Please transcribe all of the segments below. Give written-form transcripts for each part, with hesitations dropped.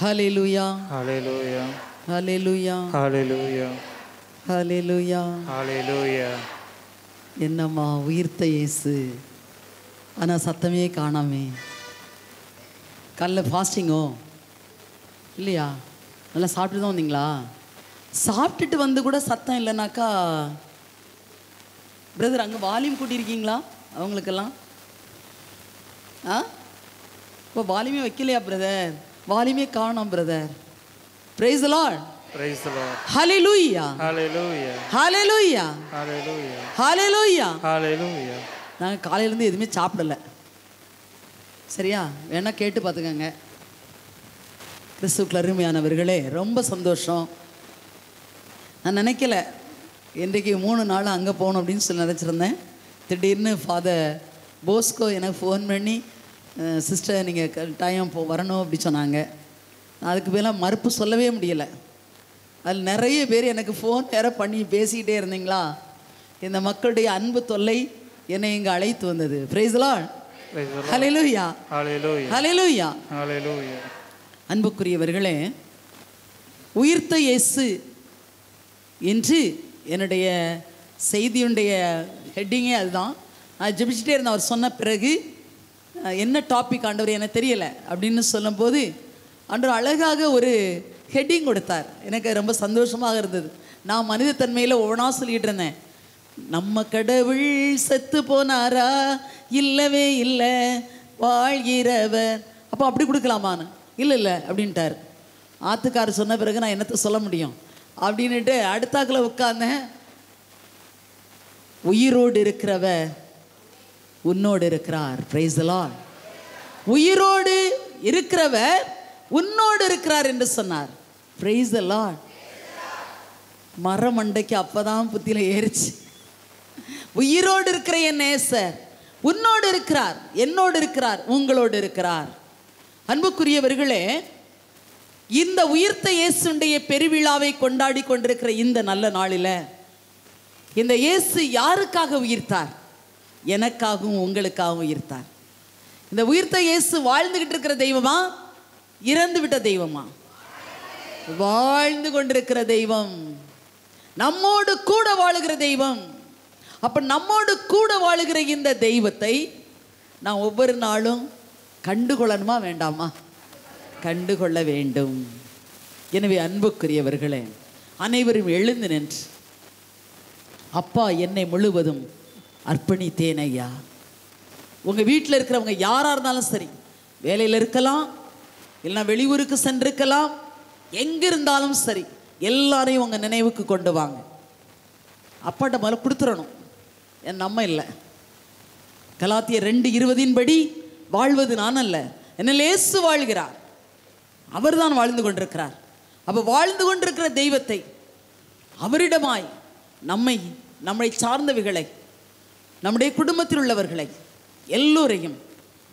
ஹல்லேலூயா hallelujah hallelujah hallelujah hallelujah ஹல்லேலூயா. என்னம்மா உயிர்த்த இயேசு, ஆனால் சத்தமே காணாமே. காலைல ஃபாஸ்டிங்கோ இல்லையா? நல்லா சாப்பிட்டு தான் வந்தீங்களா? சாப்பிட்டுட்டு வந்து கூட சத்தம் இல்லைனாக்கா பிரதர் அங்கே வால்யூம் கூட்டியிருக்கீங்களா அவங்களுக்கெல்லாம்? இப்போ வால்யூமே வைக்கலையா பிரதர்? வால்யூமே காணோம் brother. Price the Lord. Praise the Lord. Hallelujah Hallelujah. Hallelujah Hallelujah. Hallelujah. Hallelujah. நாங்கள் காலையிலேருந்து எதுவுமே சாப்பிடலை, சரியா? வேணால் கேட்டு பார்த்துக்கங்க. கிறிஸ்துவுக்குள் அருமையானவர்களே, ரொம்ப சந்தோஷம். நான் நினைக்கல இன்றைக்கு 3 நாள் அங்கே போகணும் அப்படின்னு சொல்லி நினச்சிருந்தேன். திடீர்னு ஃபாதர் போஸ்கோ எனக்கு ஃபோன் பண்ணி, சிஸ்டர் நீங்கள் டைம் வரணும் அப்படி சொன்னாங்க. அதுக்கு மேலே மறுப்பு சொல்லவே முடியலை. அதில் நிறைய பேர் எனக்கு ஃபோன் வேறு பண்ணி பேசிக்கிட்டே இருந்தீங்களா. இந்த மக்களுடைய அன்பு தொல்லை என்னை இங்கே அழைத்து வந்தது. Price the Lord. Hallelujah Hallelujah. Hallelujah. Hallelujah. அன்புக்குரியவர்களே, உயிர்த்த இயேசு என்று என்னுடைய செய்தியுடைய ஹெட்டிங்கே அதுதான். நான் ஜெபிச்சுட்டே இருந்தேன். அவர் சொன்ன பிறகு என்ன டாபிக் ஆண்டவர் எனக்கு தெரியலை அப்படின்னு சொல்லும்போது ஆண்டவர் அழகாக ஒரு ஹெட்டிங் கொடுத்தார். எனக்கு ரொம்ப சந்தோஷமாக இருந்தது. நான் மனிதத்தன்மையில் ஒவ்வொன்றா சொல்லிகிட்டு இருந்தேன். நம்ம கடவுள் செத்து போனாரா? இல்லவே இல்லை, வாழ்கிறவர். அப்போ அப்படி கொடுக்கலாமான்னு? இல்லை இல்லை அப்படின்ட்டார். ஆத்துக்காரர் சொன்ன பிறகு நான் என்னத்தை சொல்ல முடியும் அப்படின்ட்டு அடுத்தாக்கில் உட்கார்ந்தேன். உயிரோடு இருக்கிறவர் உன்னோடு இருக்கிறார். Price the Lord. உயிரோடு இருக்கிறவர் உன்னோடு இருக்கிறார் என்று சொன்னார். Praise the Lord. மரமண்டைக்கு அப்பதான் புத்தியில ஏறிச்சு. உயிரோடு இருக்கிற என் நேசர் உன்னோடு இருக்கிறார், என்னோடு இருக்கிறார், உங்களோடு இருக்கிறார். அன்புக்குரியவர்களே, இந்த உயிர்த்த இயேசுடைய பெருவிழாவை கொண்டாடி கொண்டிருக்கிற இந்த நல்ல நாளில் இந்த இயேசு யாருக்காக உயிர்த்தார்? எனக்காகவும் உங்களுக்காகவும் உயிர்த்தார். இந்த உயிர்த்த இயேசு வாழ்ந்துகிட்டு இருக்கிற தெய்வமா, இறந்து விட்ட தெய்வமா? வாழ்ந்து கொண்டிருக்கிற தெய்வம், நம்மோடு கூட வாழுகிற தெய்வம். அப்ப நம்மோடு கூட வாழுகிற இந்த தெய்வத்தை நான் ஒவ்வொரு நாளும் கண்டுகொள்ளணுமா வேண்டாமா? கண்டுகொள்ள வேண்டும். எனவே அன்புக்குரியவர்களே, அனைவரும் எழுந்து நின்று, அப்பா என்னை முழுவதும் அர்ப்பணித்தேன் ஐயா. உங்கள் வீட்டில் இருக்கிறவங்க யாராக இருந்தாலும் சரி, வேலையில் இருக்கலாம், இல்லைனா வெளியூருக்கு சென்றிருக்கலாம், எங்கே இருந்தாலும் சரி, எல்லாரையும் உங்கள் நினைவுக்கு கொண்டு வாங்க. அப்பாட்ட முதல்ல கொடுத்துடணும். நம்ம இல்லை. கலாத்தியர் 2:20 படி வாழ்வது நான் அல்ல, என்னில் இயேசு வாழ்கிறார். அவர் தான் வாழ்ந்து கொண்டிருக்கிறார். அப்போ வாழ்ந்து கொண்டிருக்கிற தெய்வத்தை, அவரிடமாய் நம்மை சார்ந்தவைகளை, நம்முடைய குடும்பத்தில் உள்ளவர்களை எல்லோரையும்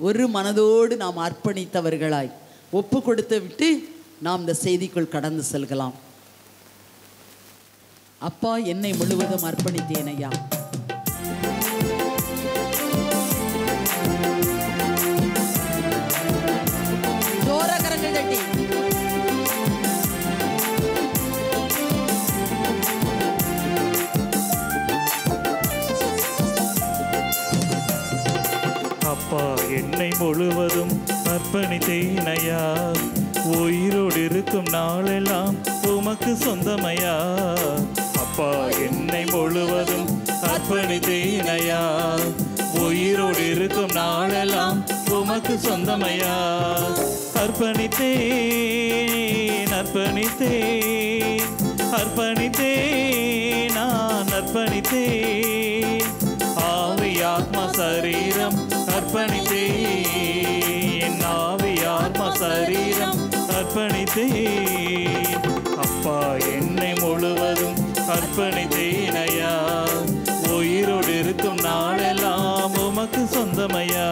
ஒரு மனதோடு நாம் அர்ப்பணித்தவர்களாய் ஒப்பு கொடுத்து விட்டு நாம் இந்த செய்திக்குள் கடந்து செல்கலாம். அப்பா என்னை முழுவதும் அர்ப்பணித்தேன் ஐயா. ஜோர கரங்கள் தட்டி அப்பா என்னை முழுவதும் அர்ப்பணித்தேனையா. உயிரோடு இருக்கும் நாளெல்லாம் உமக்கு சொந்தமையா. அப்பா என்னை முழுவதும் அர்ப்பணித்தேனையா. உயிரோடு இருக்கும் நாளெல்லாம் உமக்கு சொந்தமையா. அர்ப்பணித்தேன் அர்ப்பணித்தேன் அர்ப்பணித்தேன் நான் அர்ப்பணித்தேன். ஆவி ஆத்மா சரீரம் அர்ப்பணித்தேன். ஆவி ஆத்மா சரீரம் அர்ப்பணித்தேன். அப்பா என்னை முழுவதும் அர்ப்பணித்தேனையா. உயிரோடு இருக்கும் நாளெல்லாம் உமக்கு சொந்தமையா.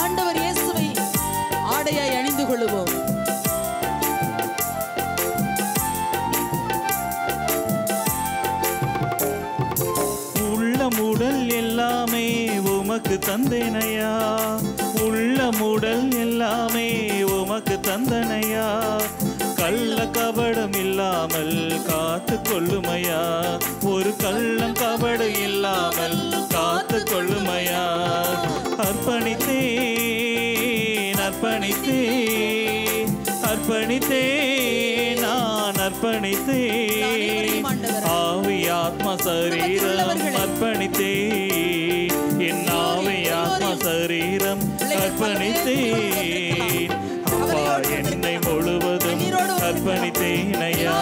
ஆண்டவர் இயேசுவை ஆடையாய் அணிந்து கொள்ளுவோம். உமக்கு தந்தேனையா, உள்ளம் உடல் எல்லாமே உமக்கு தந்தனையா, கள்ள கபடம் இல்லாமல் காத்து கொள்ளுமையா, ஒரு கள்ளம் கபடம் இல்லாமல் காத்து கொள்ளுமையா. அர்ப்பணித்தேன் அர்ப்பணித்தேன் அர்ப்பணித்தேன் நான் அர்ப்பணித்தேன், ஆவி ஆத்மா சரீரம் அர்ப்பணித்தேன், என் ஆவி ஆத்மா சரீரம் அர்ப்பணித்தேன். அப்பா என்னை முழுவதும் அர்ப்பணித்தேனையா,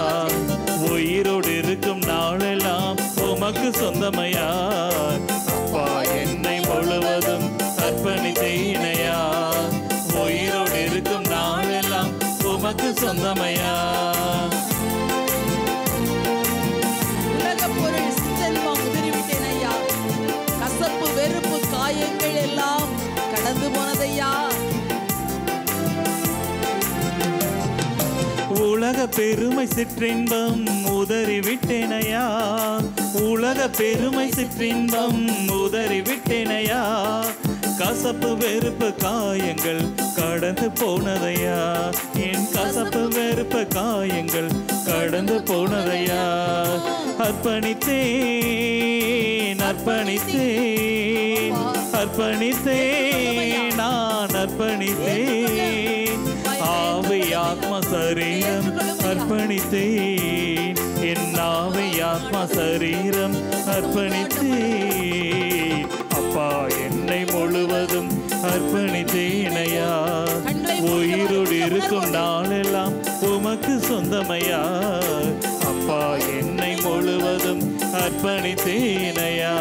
உயிரோடு இருக்கும் நாளெல்லாம் உமக்கு சொந்தமையா. அப்பா என்னை முழுவதும் அர்ப்பணித்தேனையா, உயிரோடு இருக்கும் நாளெல்லாம் உமக்கு சொந்தமையா. உலக பொருள் செல்வம் உதறிவிட்டேனையா, கசப்பு வெறுப்பு காயங்கள் எல்லாம் கடந்து போனதையா. உலக பெருமை சிற்றின்பம் உதறிவிட்டேனையா, உலக பெருமை சிற்றின்பம் உதறிவிட்டேனையா, கசப்பு வெறுப்பு காயங்கள் கடந்து போனதையா, என் கசப்பு வெறுப்பு காயங்கள் கடந்து போனதையா. அர்ப்பணித்தேன் அர்ப்பணித்தேன் அர்ப்பணித்தேன் நான் அர்ப்பணித்தேன், ஆவி ஆத்மா சரீரம் அர்ப்பணித்தேன், என் ஆவி ஆத்மா சரீரம் அர்ப்பணித்தேன். அப்பா என்னை முழுவதும் அர்ப்பணித்தேனையா, உயிரோடு இருக்கும் நாளெல்லாம் உமக்கு சொந்தமையா. அப்பா என்னை முழுவதும் அர்ப்பணித்தேனையா,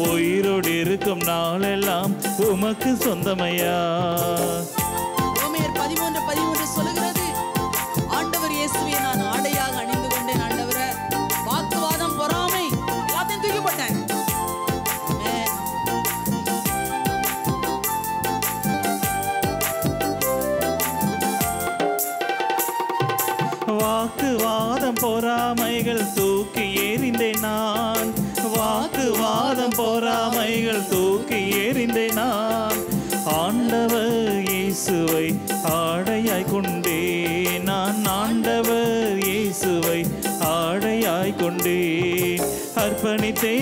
உயிரோடு இருக்கும் நாளெல்லாம் உமக்கு சொந்தமையா. ரோமேயர் 13:13 சொல்லுகிறது, ஆண்டவர் இயேசுவை நான் ஆடையாக அணிந்து கொண்டேன். ஆண்டவரே, வாக்குவாதம் பொறாமை எல்லாத்தையும் தூக்கி போட்டேன். வாக்குவாதம் பொறாமைகள் தூக்கி எறிந்தேன் நான், வாக்குவாதம் பொறாமைகள் தூக்கி எறிந்தேன் நான், ஆண்டவர் இயேசுவை ஆடையாய் கொண்டேன் நான், ஆண்டவர் இயேசுவை ஆடையாய் கொண்டேன். அர்ப்பணித்தேன்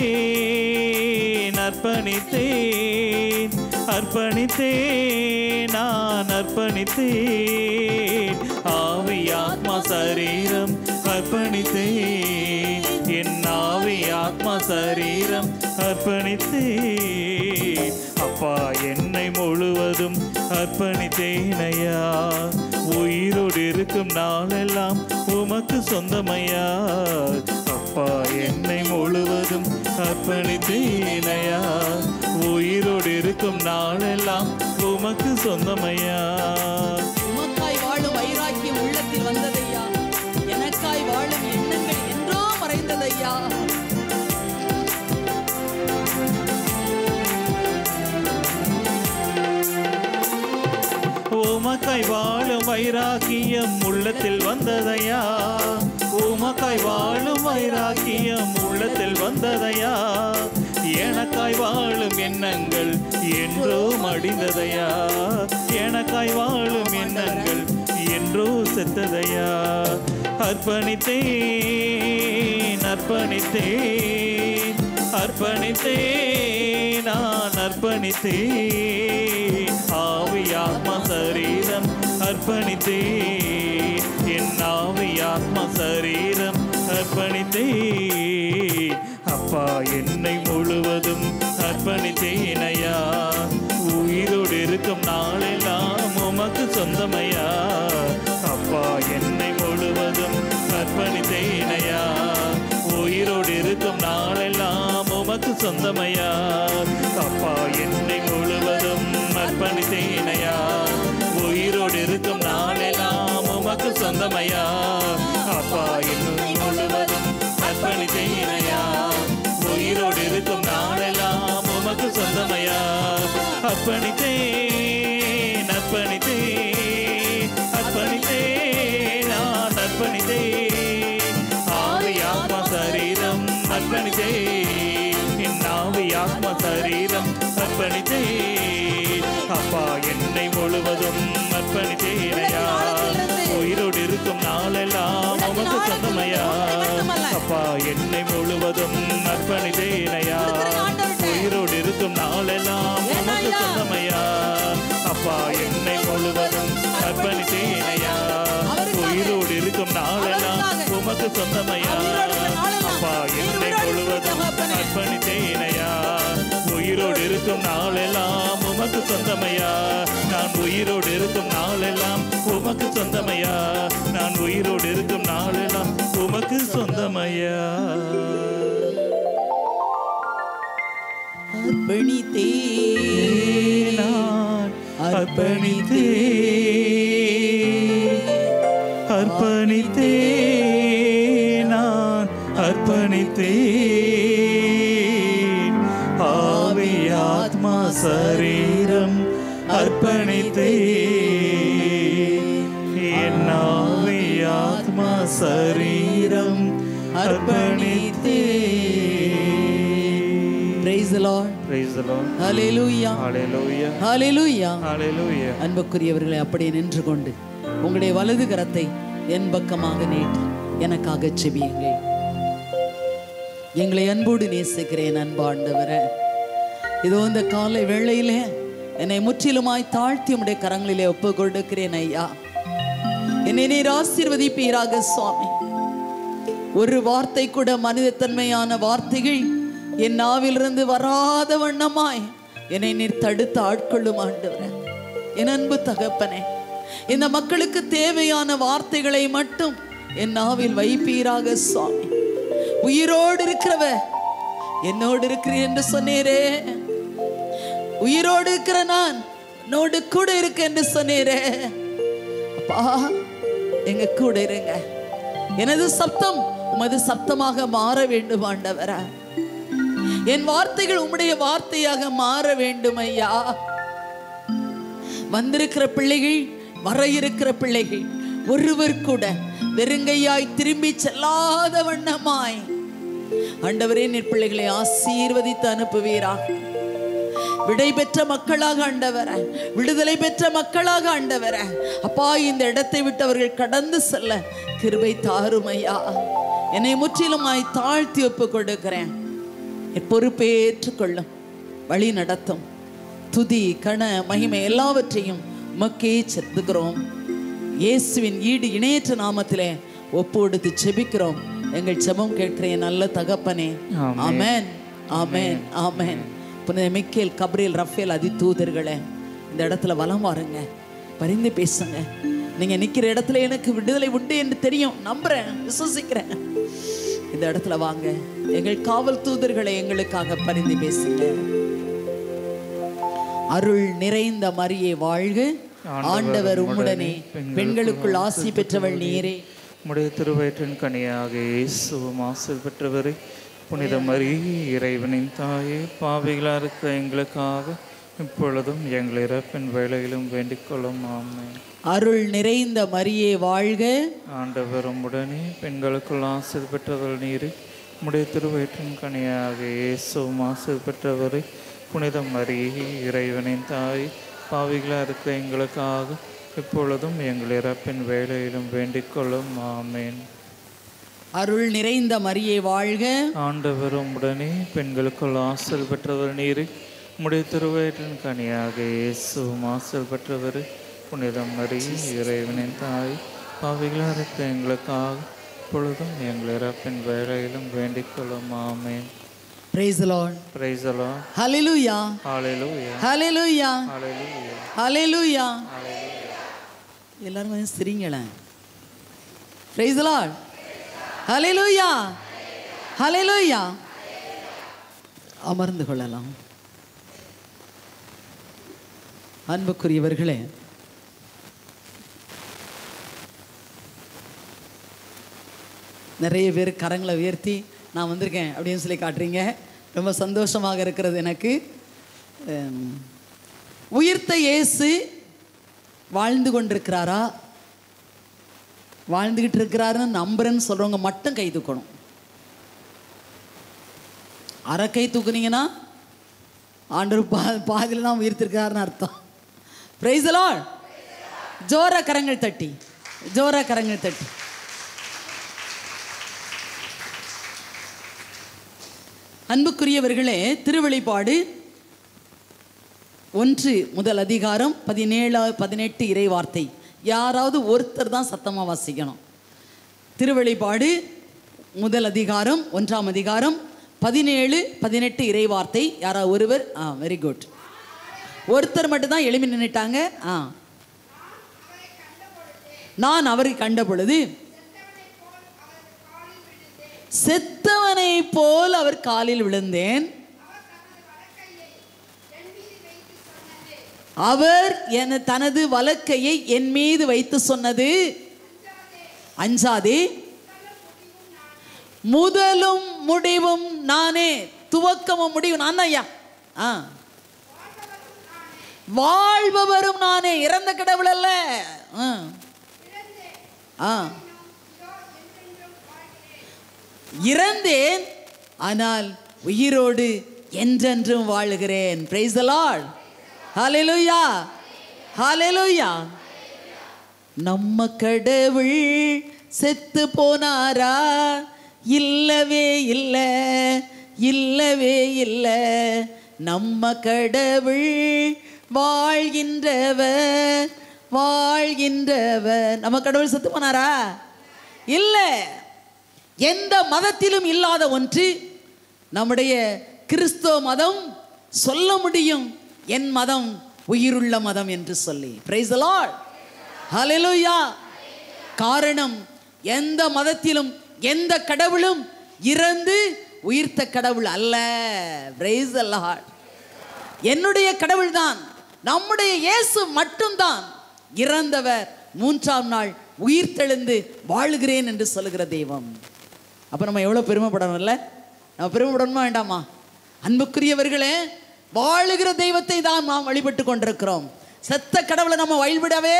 அர்ப்பணித்தேன் அர்ப்பணித்தேன் நான் அர்ப்பணித்தேன், ஆவி ஆத்மா சரீரம் அர்ப்பணித்தேன், என் ஆவி ஆத்மா சரீரம் அர்ப்பணித்தேன். அப்பா என்னை முழுவதும் அர்ப்பணித்தேனையா, உயிரோடு இருக்கும் நாளெல்லாம் உமக்கு சொந்தமையா. அப்பா என்னை முழுவதும் அர்ப்பணித்தேனையா, உயிரோடு இருக்கும் நாளெல்லாம் உமக்கு சொந்தமையா. உமக்காய் வாழும் வைராக்கியம் உள்ளத்தில் வந்ததையா, எனக்காய் வாழும் எண்ணங்கள் என்றோ மறைந்ததையா. உமக்காய் வாழும் வைராக்கியம் உள்ளத்தில் வந்ததையா, உமக்காய் வாழும் வைராக்கியம் உள்ளத்தில் வந்ததையா, எனக்காய் வாழும் எண்ணங்கள் என்றோ மடிந்ததையா, எனக்காய் வாழும் எண்ணங்கள் என்றோ செத்ததையா. அர்ப்பணித்தேன் அர்ப்பணித்தேன் அர்ப்பணித்தேன் நான் அர்ப்பணித்தேன், ஆவி ஆத்மா சரீரம் அர்ப்பணித்தேன், என் ஆவி ஆத்மா சரீரம் அர்ப்பணித்தேன். அப்பா என்னை முழுவதும் அர்ப்பணித்தேனையா, உயிரோடு இருக்கும் நாளெல்லாம் உமக்கு சொந்தமையா. அப்பா என்னை முழுவதும் அர்ப்பணித்தேனையா, உயிரோடு இருக்கும் நாளெல்லாம் உமக்கு சொந்தமையா. அப்பா என்னை முழுவதும் அர்ப்பணித்தேனையா, உயிரோடு இருக்கும் நாளெல்லாம் உமக்கு சொந்தமையா. அப்பா என்னை முழுவதும் அர்ப்பணித்தேனையா, உயிரோடு இருக்கும் நாளெல்லாம் உமக்கு சொந்தமையா. அர்ப்பணித்தேன் அர்ப்பணித்தேன் அர்ப்பணித்தேன் நான் அர்ப்பணித்தேன், ஆவி ஆத்மா சரீரம் அர்ப்பணித்தேன், என் ஆவி ஆத்மா சரீரம் அர்ப்பணித்தேன். உமக்கு சொந்தமையா. அப்பா என்னை முழுவதும் அர்ப்பணித்தேனையா. உயிரோடு இருக்கும் நாளெல்லாம் உமக்கு சொந்தமையா. நான் உயிரோடு இருக்கும் நாளெல்லாம் உமக்கு சொந்தமையா. நான் உயிரோடு இருக்கும் நாளெல்லாம் உமக்கு சொந்தமையா. அர்ப்பணித்தேன் நான் அர்ப்பணித்தேன் நான் அர்ப்பணித்தேன். ஆவி ஆத்மா சரீரம் அர்ப்பணித்தேன். என் ஆவி ஆத்மா சரீரம் அர்ப்பணித்தேன். Praise the Lord. Praise the Lord. Hallelujah. Hallelujah. Hallelujah. Hallelujah. அன்புக்குரியவர்களை அப்படியே நின்று கொண்டு உங்களுடைய வலது கரத்தை என் பக்கமாக நீட்டி எனக்காக செபியுங்கள். எங்களை அன்போடு நேசிக்கிறேன் அன்பாண்டவரே. இதோ இந்த காலை வேளையிலே என்னை முற்றிலுமாய் தாழ்த்தி உம்முடைய கரங்களிலே ஒப்பு கொடுக்கிறேன் ஐயா. என்னை நீர் ஆசீர்வதிப்பீராக சுவாமி. ஒரு வார்த்தை கூட மனிதத்தன்மையான வார்த்தைகள் என் நாவிலிருந்து வராத வண்ணமாய் என்னை நீர் தடுத்து ஆட்கொள்ளும் ஆண்டவரே. என் அன்பு தகப்பனே, இந்த மக்களுக்கு தேவையான வார்த்தைகளை மட்டும் என் நாவில் வைப்பீராக சுவாமி. உயிரோடு இருக்கிறவ என்னோடு இருக்கிறேன் என்று சொன்னீரே. உயிரோடு இருக்கிற நான் என்னோடு கூட இருக்க என்று சொன்னீரே. அப்பா எங்க கூட இருங்க. எனது சப்தம் உமது சப்தமாக மாற வேண்டும் ஆண்டவரே. என் வார்த்தைகள் உம்முடைய வார்த்தையாக மாற வேண்டும் ஐயா. வந்திருக்கிற பிள்ளைகள், வர இருக்கிற பிள்ளைகள் ஒருவர் கூட வெறுங்கையாய் திரும்பி செல்லாத வண்ணமாய் ஆண்டவரே நீர் பிள்ளைகளை ஆசீர்வதித்து அனுப்புவீராக. விடை பெற்ற மக்களாக ஆண்டவரே, விடுதலை பெற்ற மக்களாக ஆண்டவரே, அப்பா இந்த இடத்தை விட்டு அவர்கள் கடந்து செல்ல கிருபை தாரும் ஐயா. என்னை முற்றிலுமாய் தாழ்த்தி ஒப்பு கொடுக்கிறேன். பொறுப்பேற்றுக்கொள்ளும், வழி நடத்தும். துதி கன மகிமை எல்லாவற்றையும் உமக்கே செலுத்துகிறோம். இயேசுவின் ஈடு இணையற்ற நாமத்திலே ஒப்பு கொடுத்து செபிக்கிறோம். எங்கள் செபம் கேட்கிறேன் நல்ல தகப்பனே. ஆமென், ஆமென், ஆமென். புனித மிக்கேல், கப்ரியேல், ரஃபேல் அதி தூதர்களே, இந்த இடத்துல வலம் வாருங்க, பரிந்து பேசுங்க. நீங்க நிக்கிற இடத்துல எனக்கு விடுதலை உண்டு என்று தெரியும், நம்புறேன், விசுவசிக்கிறேன். இந்த இடத்துல வாங்க. எங்கள் காவல் தூதர்களை எங்களுக்காக பரிந்து பேசுங்க. அருள் நிறைந்த மரியே வாழ்க, ஆண்டவர் உம்முடனே, பெண்களுக்குள் ஆசி பெற்றவள் நீரே. உம்முடைய திருவயிற்றின் கனியாக இயேசுவும் ஆசி பெற்றவரே. புனித மரியே, இறைவனின் தாயே, பாவிகளா இருக்க எங்களுக்காக இப்பொழுதும் எங்கள் இறப்பின் வேளையிலும் வேண்டிக் கொள்ளும். ஆமென். அருள் நிறைந்த மரியே வாழ்க, ஆண்டவர் உம்முடனே, பெண்களுக்குள் ஆசி பெற்றவள் நீரே. உம்முடைய திருவயிற்றின் கனியாக இயேசுவும் ஆசி பெற்றவரே. புனித மரியே, இறைவனின் தாய், பாவிகளா இருக்க எங்களுக்காக இப்பொழுதும் எங்கள் இறப்பின் வேளையிலும் வேண்டிக் கொள்ளும். ஆமென். அருள் நிறைந்த மரியே வாழ்க, ஆண்டவர் உம்முடனே, பெண்களுக்குள் ஆசல் பெற்றவர் நீரே. உம்முடைய திருவயிற்றின் கனியாக இயேசுவும் ஆசல் பெற்றவர். புனித மரியே, இறைவனின் தாய், பாவிகளா இருக்க எங்களுக்காக இப்பொழுதும் எங்கள் இறப்பின் வேளையிலும் வேண்டிக் கொள்ளும். ஆமென். Praise the Lord. Praise the Lord. Hallelujah. Hallelujah. Hallelujah. Hallelujah. Hallelujah. Hallelujah. எல்லாரும் வந்து சிரிங்களேன். Praise the Lord. Hallelujah. Hallelujah. அமர்ந்து கொள்ளலாம். அன்புக்குரியவர்களே, நிறைய பேர் கரங்களை உயர்த்தி நான் வந்திருக்கேன் அப்படின்னு சொல்லி காட்டுறீங்க. ரொம்ப சந்தோஷமாக இருக்கிறது எனக்கு. உயிர்த்த இயேசு வாழ்ந்து கொண்டிருக்கிறாரா, வாழ்ந்துக்கிட்டு இருக்கிறாருன்னு நம்புறேன்னு சொல்கிறவங்க மட்டும் கை தூக்கணும். அரை கை தூக்குனீங்கன்னா ஆண்டவர் பாதியில் தான் உயிர்த்திருக்கிறாருன்னு அர்த்தம். Price the Lord. ஜோரா கரங்கள் தட்டி, ஜோரா கரங்கள் தட்டி. அன்புக்குரியவர்களே, திருவெளிப்பாடு 1 17 18 இறை வார்த்தை யாராவது ஒருத்தர் தான் சத்தமாக வாசிக்கணும். திருவெளிப்பாடு முதல் அதிகாரம் 1ஆம் அதிகாரம் 17, 18 இறைவார்த்தை. யாரா ஒருவர்? Very good. ஒருத்தர் மட்டும்தான் எழுப்பி நின்னுட்டாங்க. நான் அவரை கண்ட பொழுது செத்தவனை போல் அவர் காலில் விழுந்தேன். அவர் தனது வலக்கையை என் மீது வைத்து சொன்னது, அஞ்சாதே, முதலும் முடிவும் நானே. துவக்கமும் முடிவும் நான் தான் ஐயா. வாழ்பவரும் நானே. இறந்த கடவுள் அல்ல. இறந்தேன், ஆனால் உயிரோடு என்றென்றும் வாழுகிறேன். Price the Lord. ஹல்லேலூயா, ஹல்லேலூயா. நம்ம கடவுள் செத்து போனாரா? இல்லவே இல்லை, இல்லவே இல்லை. நம்ம கடவுள் வாழ்கின்றவர், வாழ்கின்றவர். நம்ம கடவுள் செத்து போனாரா? இல்லை. எந்த மதத்திலும் இல்லாத ஒன்று நம்முடைய கிறிஸ்தவ மதம் சொல்ல முடியும், என் மதம் உயிருள்ள மதம் என்று சொல்லி. பிரைஸ் தி லார்ட், ஹல்லேலூயா. காரணம், எந்த மதத்திலும் எந்த கடவுளும் இறந்து உயிர்த்த கடவுள் அல்ல. Price the Lord. என்னுடைய கடவுள் தான், நம்முடைய இயேசு மட்டும்தான் இறந்தவர், 3ஆம் நாள் உயிர்த்தெழுந்து வாழுகிறேன் என்று சொல்லுகிற தெய்வம். அப்போ நம்ம எவ்வளோ பெருமைப்படணும்ல? நம்ம பெருமைப்படணுமா வேண்டாமா? அன்புக்குரியவர்களே, வாழுகிற தெய்வத்தை தான் நாம் வழிபட்டு கொண்டிருக்கிறோம். செத்த கடவுளை நம்ம வழிபடவே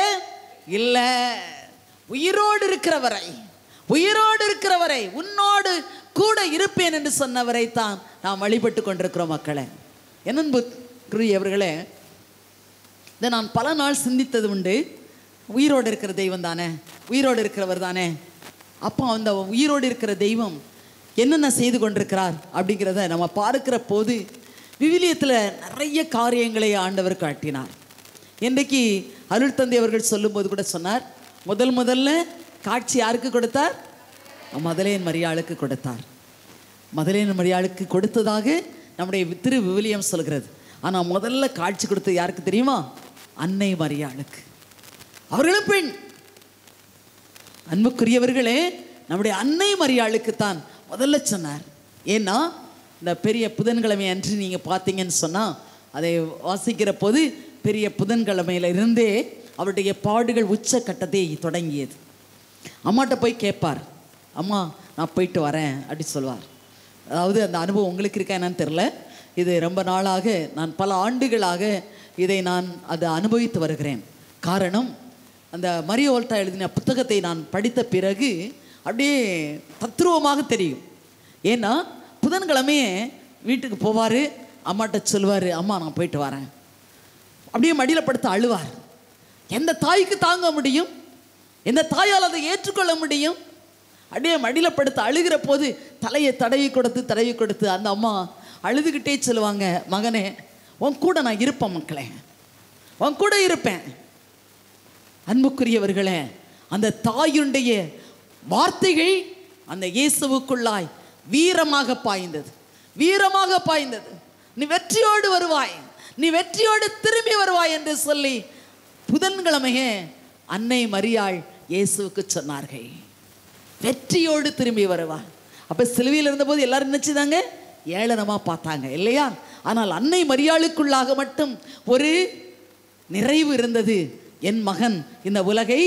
இல்லை. உயிரோடு இருக்கிறவரை, உயிரோடு இருக்கிறவரை, உன்னோடு கூட இருப்பேன் என்று சொன்னவரை தான் நாம் வழிபட்டு கொண்டிருக்கிறோம். மக்களே, அன்புக்குரியவர்களே, இதை நான் பல நாள் சிந்தித்தது உண்டு. உயிரோடு இருக்கிற தெய்வம் தானே, உயிரோடு இருக்கிறவர் தானே. அப்போ அந்த உயிரோடு இருக்கிற தெய்வம் என்னென்ன செய்து கொண்டிருக்கிறார் அப்படிங்கிறத நம்ம பார்க்கிற போது விவிலியத்தில் நிறைய காரியங்களை ஆண்டவர் காட்டினார். இன்றைக்கு அருள் தந்தை அவர்கள் சொல்லும்போது கூட சொன்னார், முதல்ல காட்சி யாருக்கு கொடுத்தார்? மதலேன் மரியாளுக்கு கொடுத்தார். மதலேன் மரியாளுக்கு கொடுத்ததாக நம்முடைய திரு விவிலியம் சொல்கிறது. ஆனால் முதல்ல காட்சி கொடுத்தது யாருக்கு தெரியுமா? அன்னை மரியாளுக்கு. அவர்களும் பெண். அன்புக்குரியவர்களே, நம்முடைய அன்னை மரியாளுக்குத்தான் முதல்ல சொன்னார். ஏன்னா இந்த பெரிய புதன்கிழமை அன்று நீங்கள் பார்த்தீங்கன்னு சொன்னால், அதை வாசிக்கிற போது பெரிய புதன்கிழமையில இருந்தே அவருடைய பாடுகள் உச்சக்கட்டத்தை தொடங்கியது. அம்மாட்ட போய் கேட்பார், அம்மா நான் போயிட்டு வரேன் அப்படி சொல்வார். அதாவது அந்த அனுபவம் உங்களுக்கு இருக்கா என்னன்னு தெரில. இது ரொம்ப நாளாக, நான் பல ஆண்டுகளாக இதை நான் அதை அனுபவித்து வருகிறேன். காரணம், அந்த மரிய வோல்டா எழுதின புத்தகத்தை நான் படித்த பிறகு அப்படியே தத்ரூபமாக தெரியும். ஏன்னா புதன்கிழமையே வீட்டுக்கு போவார், அம்மாட்ட சொல்வார், அம்மா நான் போயிட்டு வரேன். அப்படியே மடியில் படுத்து அழுவார். எந்த தாய்க்கு தாங்க முடியும்? எந்த தாயால் அதை ஏற்றுக்கொள்ள முடியும்? அப்படியே மடியில் படுத்து அழுகிற போது தலையை தடவி கொடுத்து அந்த அம்மா அழுதுகிட்டே சொல்லுவாங்க, மகனே உன் கூட நான் இருப்பேன், மக்களே உன் கூட இருப்பேன். அன்புக்குரியவர்களே, அந்த தாயுடைய வார்த்தைகள் அந்த இயேசுவுக்குள்ளாய் வீரமாக பாய்ந்தது, வீரமாக பாய்ந்தது. நீ வெற்றியோடு வருவாய், நீ வெற்றியோடு திரும்பி வருவாய் என்று சொல்லி புதன்கிழமையே அன்னை மரியாள் இயேசுவுக்கு சொன்னார்கள், வெற்றியோடு திரும்பி வருவாய். அப்போ சிலுவையில் இருந்தபோது எல்லாரும் நினைச்சுதாங்க ஏளனமாக பார்த்தாங்க இல்லையா? ஆனால் அன்னை மரியாளுக்குள்ளாக மட்டும் ஒரு நிறைவு இருந்தது. என் மகன் இந்த உலகை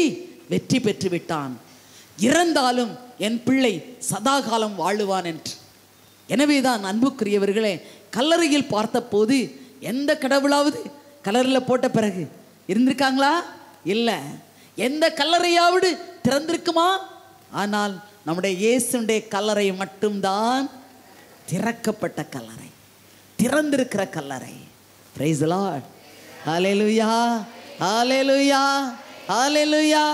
வெற்றி பெற்று விட்டான், இறந்தாலும் என் பிள்ளை சதாகாலம் வாழுவான் என்று. எனவேதான் அன்புக்குரியவர்களே, கல்லறையில் பார்த்த போது எந்த கடவுளாவது கல்லறையில் போட்ட பிறகு இருந்திருக்காங்களா? இல்லை. எந்த கல்லறையாவது திறந்திருக்குமா? ஆனால் நம்முடைய இயேசுடைய கல்லறை மட்டும்தான் திறக்கப்பட்ட கல்லறை, திறந்திருக்கிற கல்லறை. Praise the Lord. Hallelujah, hallelujah, hallelujah.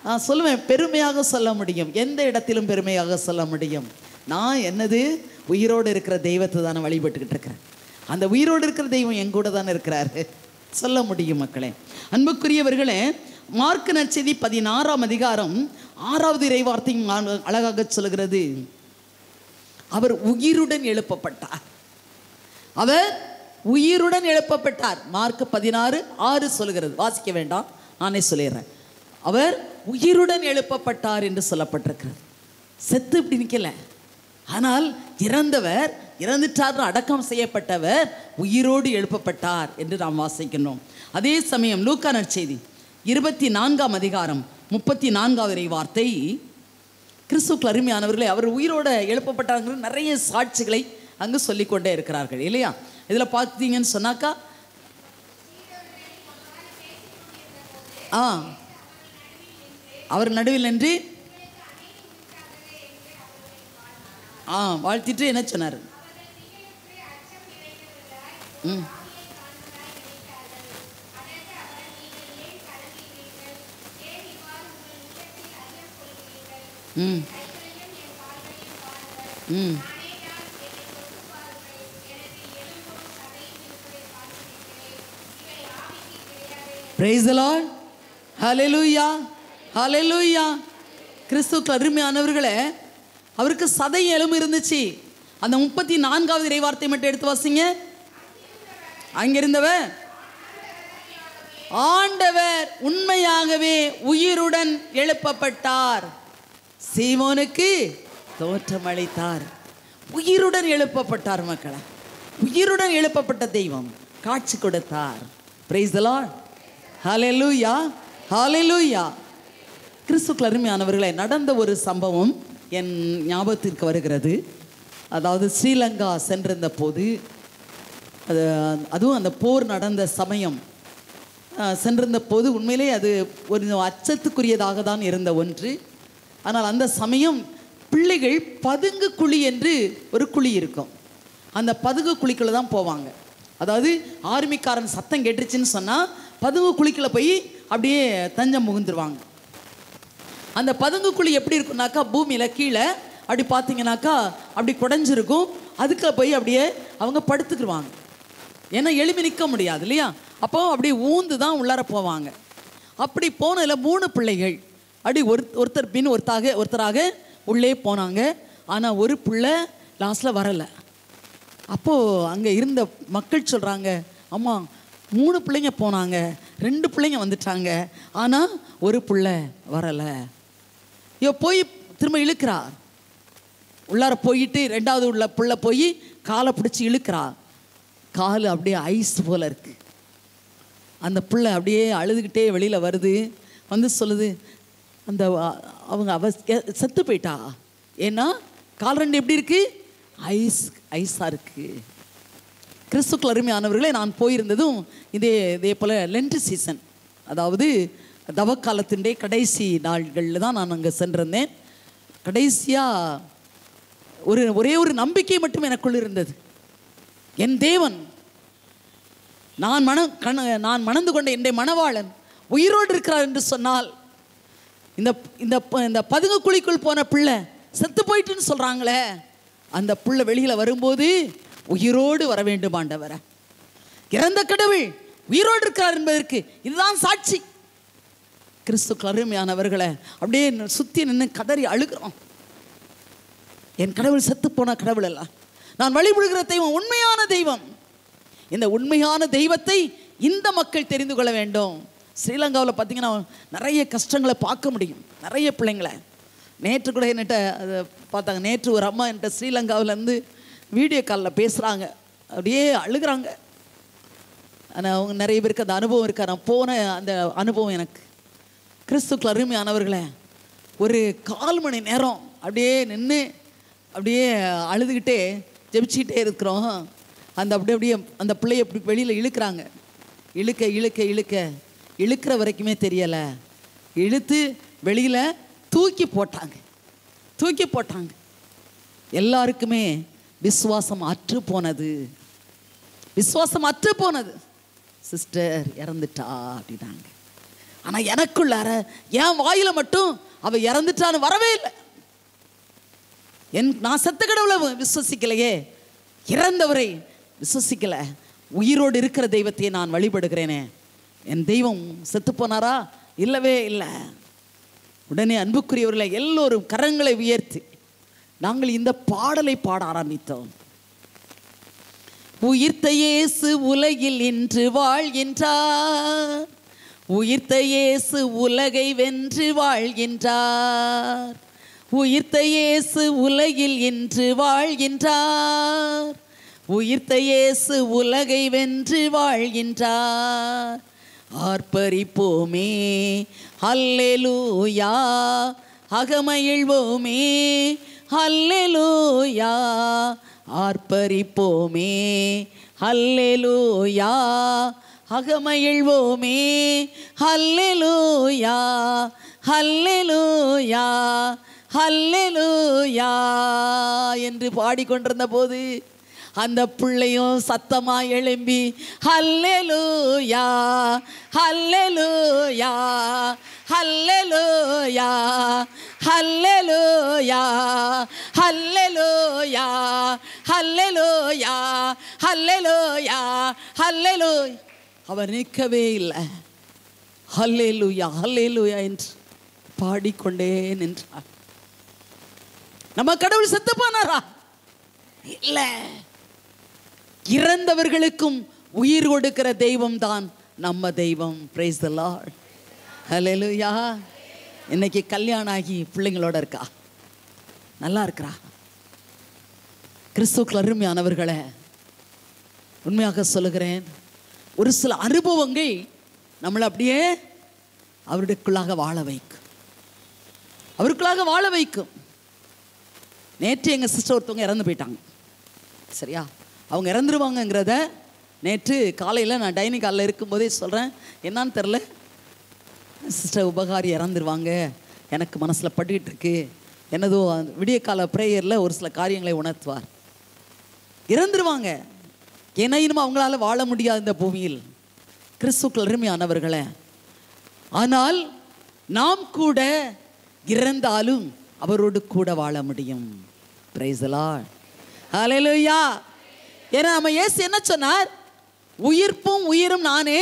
நான் சொல்லுவேன், பெருமையாக சொல்ல முடியும், எந்த இடத்திலும் பெருமையாக சொல்ல முடியும். நான் என்னது உயிரோடு இருக்கிற தெய்வத்தை தானே வழிபட்டுக்கிட்டு இருக்கிறேன். அந்த உயிரோடு இருக்கிற தெய்வம் எங்கூட தானே இருக்கிறாரு, சொல்ல முடியும் மக்களே. அன்புக்குரியவர்களே, மார்க்கு நற்செய்தி 16ஆம் அதிகாரம் 6வது இறைவார்த்தையும் அழகாக சொல்கிறது. அவர் உயிருடன் எழுப்பப்பட்டார். அவர் உயிருடன் எழுப்பப்பட்டார். மார்க் 16:6 சொல்கிறது. வாசிக்க வேண்டாம், நானே சொல்லிடுறேன். அவர் உயிருடன் எழுப்பப்பட்டார் என்று சொல்லப்பட்டிருக்கிறது. செத்து இப்படி நிற்கல, ஆனால் இறந்தவர், இறந்துட்டார், அடக்கம் செய்யப்பட்டவர் உயிரோடு எழுப்பப்பட்டார் என்று நாம் வாசிக்கின்றோம். அதே சமயம் லூக்கா நற்செய்தி 24ஆம் அதிகாரம் 34வது வார்த்தை, கிறிஸ்துவுக்கு அருமையானவர்களே, அவர் உயிரோடு எழுப்பப்பட்டார்கள் நிறைய சாட்சிகளை அங்கு சொல்லிக்கொண்டே இருக்கிறார்கள் இல்லையா? இதில் பார்த்தீங்கன்னு சொன்னாக்கா, அவர் நடுவில் நின்று வாழ்த்திட்டு என்ன சொன்னார்? Praise the Lord. Hallelujah. Hallelujah. கிறிஸ்துவுக்கு அருமையானவர்களே, அவருக்கு சதை எலும்பு இருந்துச்சு. அந்த 34வது இறைவார்த்தை மட்டும் எடுத்து வாசிங்க. அங்கிருந்தவர் ஆண்டவர் உண்மையாகவே உயிருடன் எழுப்பப்பட்டார், சீமோனுக்கு தோற்றமளித்தார். உயிருடன் எழுப்பப்பட்டார் மக்களை, உயிருடன் எழுப்பப்பட்ட தெய்வம் காட்சி கொடுத்தார். Praise the Lord. Hallelujah. Hallelujah. கிறிஸ்துவுக்கு அருமையானவர்களே, நடந்த ஒரு சம்பவம் என் ஞாபகத்திற்கு வருகிறது. அதாவது ஸ்ரீலங்கா சென்றிருந்த போது, அதுவும் அந்த போர் நடந்த சமயம் சென்றிருந்த போது, உண்மையிலே அது ஒரு அச்சத்துக்குரியதாக தான் இருந்த ஒன்று. ஆனால் அந்த சமயம் பிள்ளைகள் பதுங்கு குழி என்று ஒரு குழி இருக்கும், அந்த பதுங்கு குழிக்குள்ளே தான் போவாங்க. அதாவது ஆர்மிக்காரன் சத்தம் கேட்டுச்சுன்னு சொன்னால் பதுங்கு குழிக்குள்ளே போய் அப்படியே தஞ்சம் புகுந்துருவாங்க. அந்த பதுங்கு குழி எப்படி இருக்குன்னாக்கா, பூமியில் கீழே அப்படி பார்த்தீங்கன்னாக்கா அப்படி குடைஞ்சிருக்கும். அதுக்கு போய் அப்படியே அவங்க படுத்துக்குருவாங்க, ஏன்னா எழுப்பி நிற்க முடியாது இல்லையா? அப்போ அப்படியே ஊந்து தான் உள்ளார போவாங்க. அப்படி போனதில் 3 பிள்ளைகள் அப்படி ஒருத்தர் பின் ஒருத்தராக உள்ளே போனாங்க. ஆனால் ஒரு பிள்ளை லாஸ்ட்டில் வரலை. அப்போது அங்கே இருந்த மக்கள் சொல்கிறாங்க, அம்மா 3 பிள்ளைங்க போனாங்க, 2 பிள்ளைங்க வந்துட்டாங்க, ஆனால் ஒரு பிள்ளை வரலை. இவ போய் திரும்ப இழுக்கிறா, உள்ளார போயிட்டு 2வது உள்ள பிள்ளை போய் காலை பிடிச்சி இழுக்கிறா. கால் அப்படியே ஐஸ் போல் இருக்கு. அந்த பிள்ளை அப்படியே அழுதுகிட்டே வெளியில் வருது, வந்து சொல்லுது, அந்த அவ செத்து போயிட்டா. ஏன்னா கால் 2 எப்படி இருக்கு? ஐஸாக இருக்கு. கிறிஸ்துவுக்கு அருமையானவர்களே, நான் போயிருந்ததும் இதே போல் லென்ட் சீசன், அதாவது தவக்காலத்தினுடைய கடைசி நாள்களில் தான் நான் அங்கே சென்றிருந்தேன். கடைசியாக ஒரே ஒரு நம்பிக்கை மட்டும் எனக்குள் இருந்தது. என் தேவன், நான் மணந்து கொண்ட என்னுடைய மணவாளன் உயிரோடு இருக்கிறார் என்று சொன்னால், இந்த பதுங்கு குழிக்குள் போன பிள்ளை செத்து போயிட்டுன்னு சொல்கிறாங்களே, அந்த பிள்ளை வெளியில் வரும்போது உயிரோடு வர வேண்டும் ஆண்டவரே. இறந்த கடவுள் உயிரோடு இருக்கிறார் என்பதற்கு இதுதான் சாட்சி. கிறிஸ்துவுக்கு அருமையானவர்களை, அப்படியே சுற்றி நின்று கதறி அழுகிறோம். என் கடவுள் செத்து போன கடவுள் அல்ல, நான் வழிபடுகிற தெய்வம் உண்மையான தெய்வம். இந்த உண்மையான தெய்வத்தை இந்த மக்கள் தெரிந்து கொள்ள வேண்டும். ஸ்ரீலங்காவில் பார்த்தீங்கன்னா நிறைய கஷ்டங்களை பார்க்க முடியும், நிறைய பிள்ளைங்களை. நேற்று கூட என்கிட்ட அதை பார்த்தாங்க. நேற்று ஒரு அம்மா என்கிட்ட ஸ்ரீலங்காவிலேருந்து வீடியோ காலில் பேசுகிறாங்க, அப்படியே அழுகிறாங்க. ஆனால் அவங்க நிறைய பேருக்கு அந்த அனுபவம் இருக்கா. நான் போன அந்த அனுபவம் எனக்கு. கிறிஸ்துவுக்கு அருமையானவர்களே, ஒரு 1/4 மணி நேரம் அப்படியே நின்று அப்படியே அழுதுகிட்டே ஜெபிச்சுக்கிட்டே இருக்கிறோம். அப்படியே அந்த பிள்ளையை அப்படி வெளியில் இழுக்கிறாங்க. இழுக்கிற வரைக்குமே தெரியலை. இழுத்து வெளியில் தூக்கி போட்டாங்க. எல்லாருக்குமே விசுவாசம் அற்று போனது. சிஸ்டர் இறந்துட்டா அப்படின்னாங்க. ஆனால் எனக்குள்ளார என் வாயில மட்டும் அவ இறந்துட்டான்னு வரவே இல்லை. நான் செத்த கடவுளை விசுவசிக்கலையே, இறந்தவரை விசுவசிக்கலை, உயிரோடு இருக்கிற தெய்வத்தை நான் வழிபடுகிறேனே. என் தெய்வம் செத்து போனாரா? இல்லவே இல்லை. உடனே அன்புக்குரியவர்களை எல்லோரும் கரங்களை உயர்த்தி நாங்கள் இந்த பாடலை பாட ஆரம்பித்தோம். உயிர்த்த இயேசு உலகில் இன்று வாழ்கின்றார், உயிர்த்த இயேசு உலகை வென்று வாழ்கின்றார், உயிர்த்த இயேசு உலகில் இன்று வாழ்கின்றார், உயிர்த்த இயேசு உலகை வென்று வாழ்கின்றார். ஆர்ப்பரிப்போமே அல்லேலூயா, அகமகிழ்வோமே அல்லேலூயா, ஆர்ப்பரிப்போமே அல்லேலூயா, அகமகிழ்வோமே அல்லேலூயா, அல்லேலூயா, அல்லேலூயா என்று பாடிக்கொண்டிருந்த போது அந்த பிள்ளையும் சத்தமாய் எழும்பி அல்லேலூயா, அல்லேலூயா, அல்லேலூயா, அல்லேலூயா, அல்லேலூயா, அல்லேலூயா, அல்லேலூயா, அல்லேலூயா. அவர் நிற்கவே இல்லை. அல்லேலூயா, அல்லேலூயா என்று பாடிக்கொண்டே நின்றார். நம்ம கடவுள் செத்து போனாரா? இல்லை. இறந்தவர்களுக்கும் உயிர் கொடுக்கிற தெய்வம் தான் நம்ம தெய்வம். Praise the Lord. ஹல்லேலூயா. இன்னைக்கு கல்யாணம் ஆகி பிள்ளைங்களோட இருக்கா, நல்லா இருக்கிறா. கிறிஸ்துவுக்குள் அருமையானவர்களே, உண்மையாக சொல்லுகிறேன், ஒரு சில அனுபவங்கள் நம்மளை அப்படியே அவருக்குள்ளாக வாழ வைக்கும், அவருக்குள்ளாக வாழ வைக்கும். நேற்று எங்கள் சிஸ்டர் ஒருத்தவங்க இறந்து போயிட்டாங்க. சரியா? அவங்க இறந்துருவாங்கங்கிறத நேற்று காலையில் நான் டைனிங் ஹாலில் இருக்கும்போதே சொல்கிறேன். என்னான்னு தெரில, சிஸ்டர் உபகாரி இறந்துருவாங்க, எனக்கு மனசில் பட்டுக்கிட்டு இருக்கு. என்னதோ விடிய கால ப்ரேயரில் ஒரு சில காரியங்களை உணர்த்துவார். இறந்துருவாங்க, ஏன்னா இனிமே அவங்களால வாழ முடியாது இந்த பூமியில். கிறிஸ்துவுக்குள் அருமையானவர்களே, ஆனால் நாம் கூட இறந்தாலும் அவரோடு கூட வாழ முடியும். Praise the Lord. ஹல்லேலூயா. ஏன்னா நம்ம இயேசு என்ன சொன்னார்? உயிர்ப்பும் உயிரும் நானே,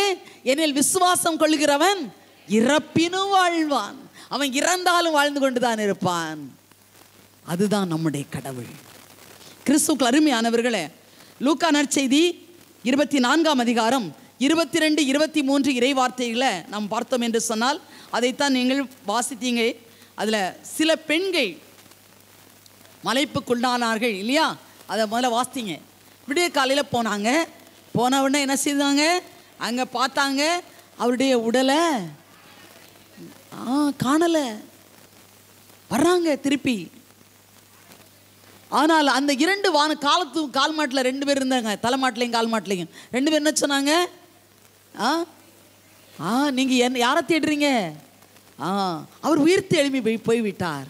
என்னில் விசுவாசம் கொள்கிறவன் இறப்பினும் வாழ்வான். அவன் இறந்தாலும் வாழ்ந்து கொண்டுதான் இருப்பான். அதுதான் நம்முடைய கடவுள். கிறிஸ்துவுக்குள் அருமையானவர்களே, லூக்கா நற்செய்தி 24ஆம் அதிகாரம் 22, 23 இறை வார்த்தைகளை நாம் பார்த்தோம் என்று சொன்னால், அதைத்தான் நீங்கள் வாசித்தீங்க. அதில் சில பெண்கள் மலைப்புக்குள்ளானார்கள் இல்லையா? அதை முதல்ல வாசித்தீங்க. விடிய காலையில் போனாங்க. போன உடனே என்ன செய்தாங்க? அங்கே பார்த்தாங்க, அவருடைய உடலை காணலை. வர்றாங்க திருப்பி. ஆனால் அந்த 2 கால் மாட்டில் 2 பேர் இருந்தாங்க, தலைமாட்டிலையும் கால் மாட்டிலையும் 2 பேர் என்ன சொன்னாங்க? நீங்கள் யாரை தேடுறீங்க? அவர் உயிர்த்து எழுப்பி போய்விட்டார்.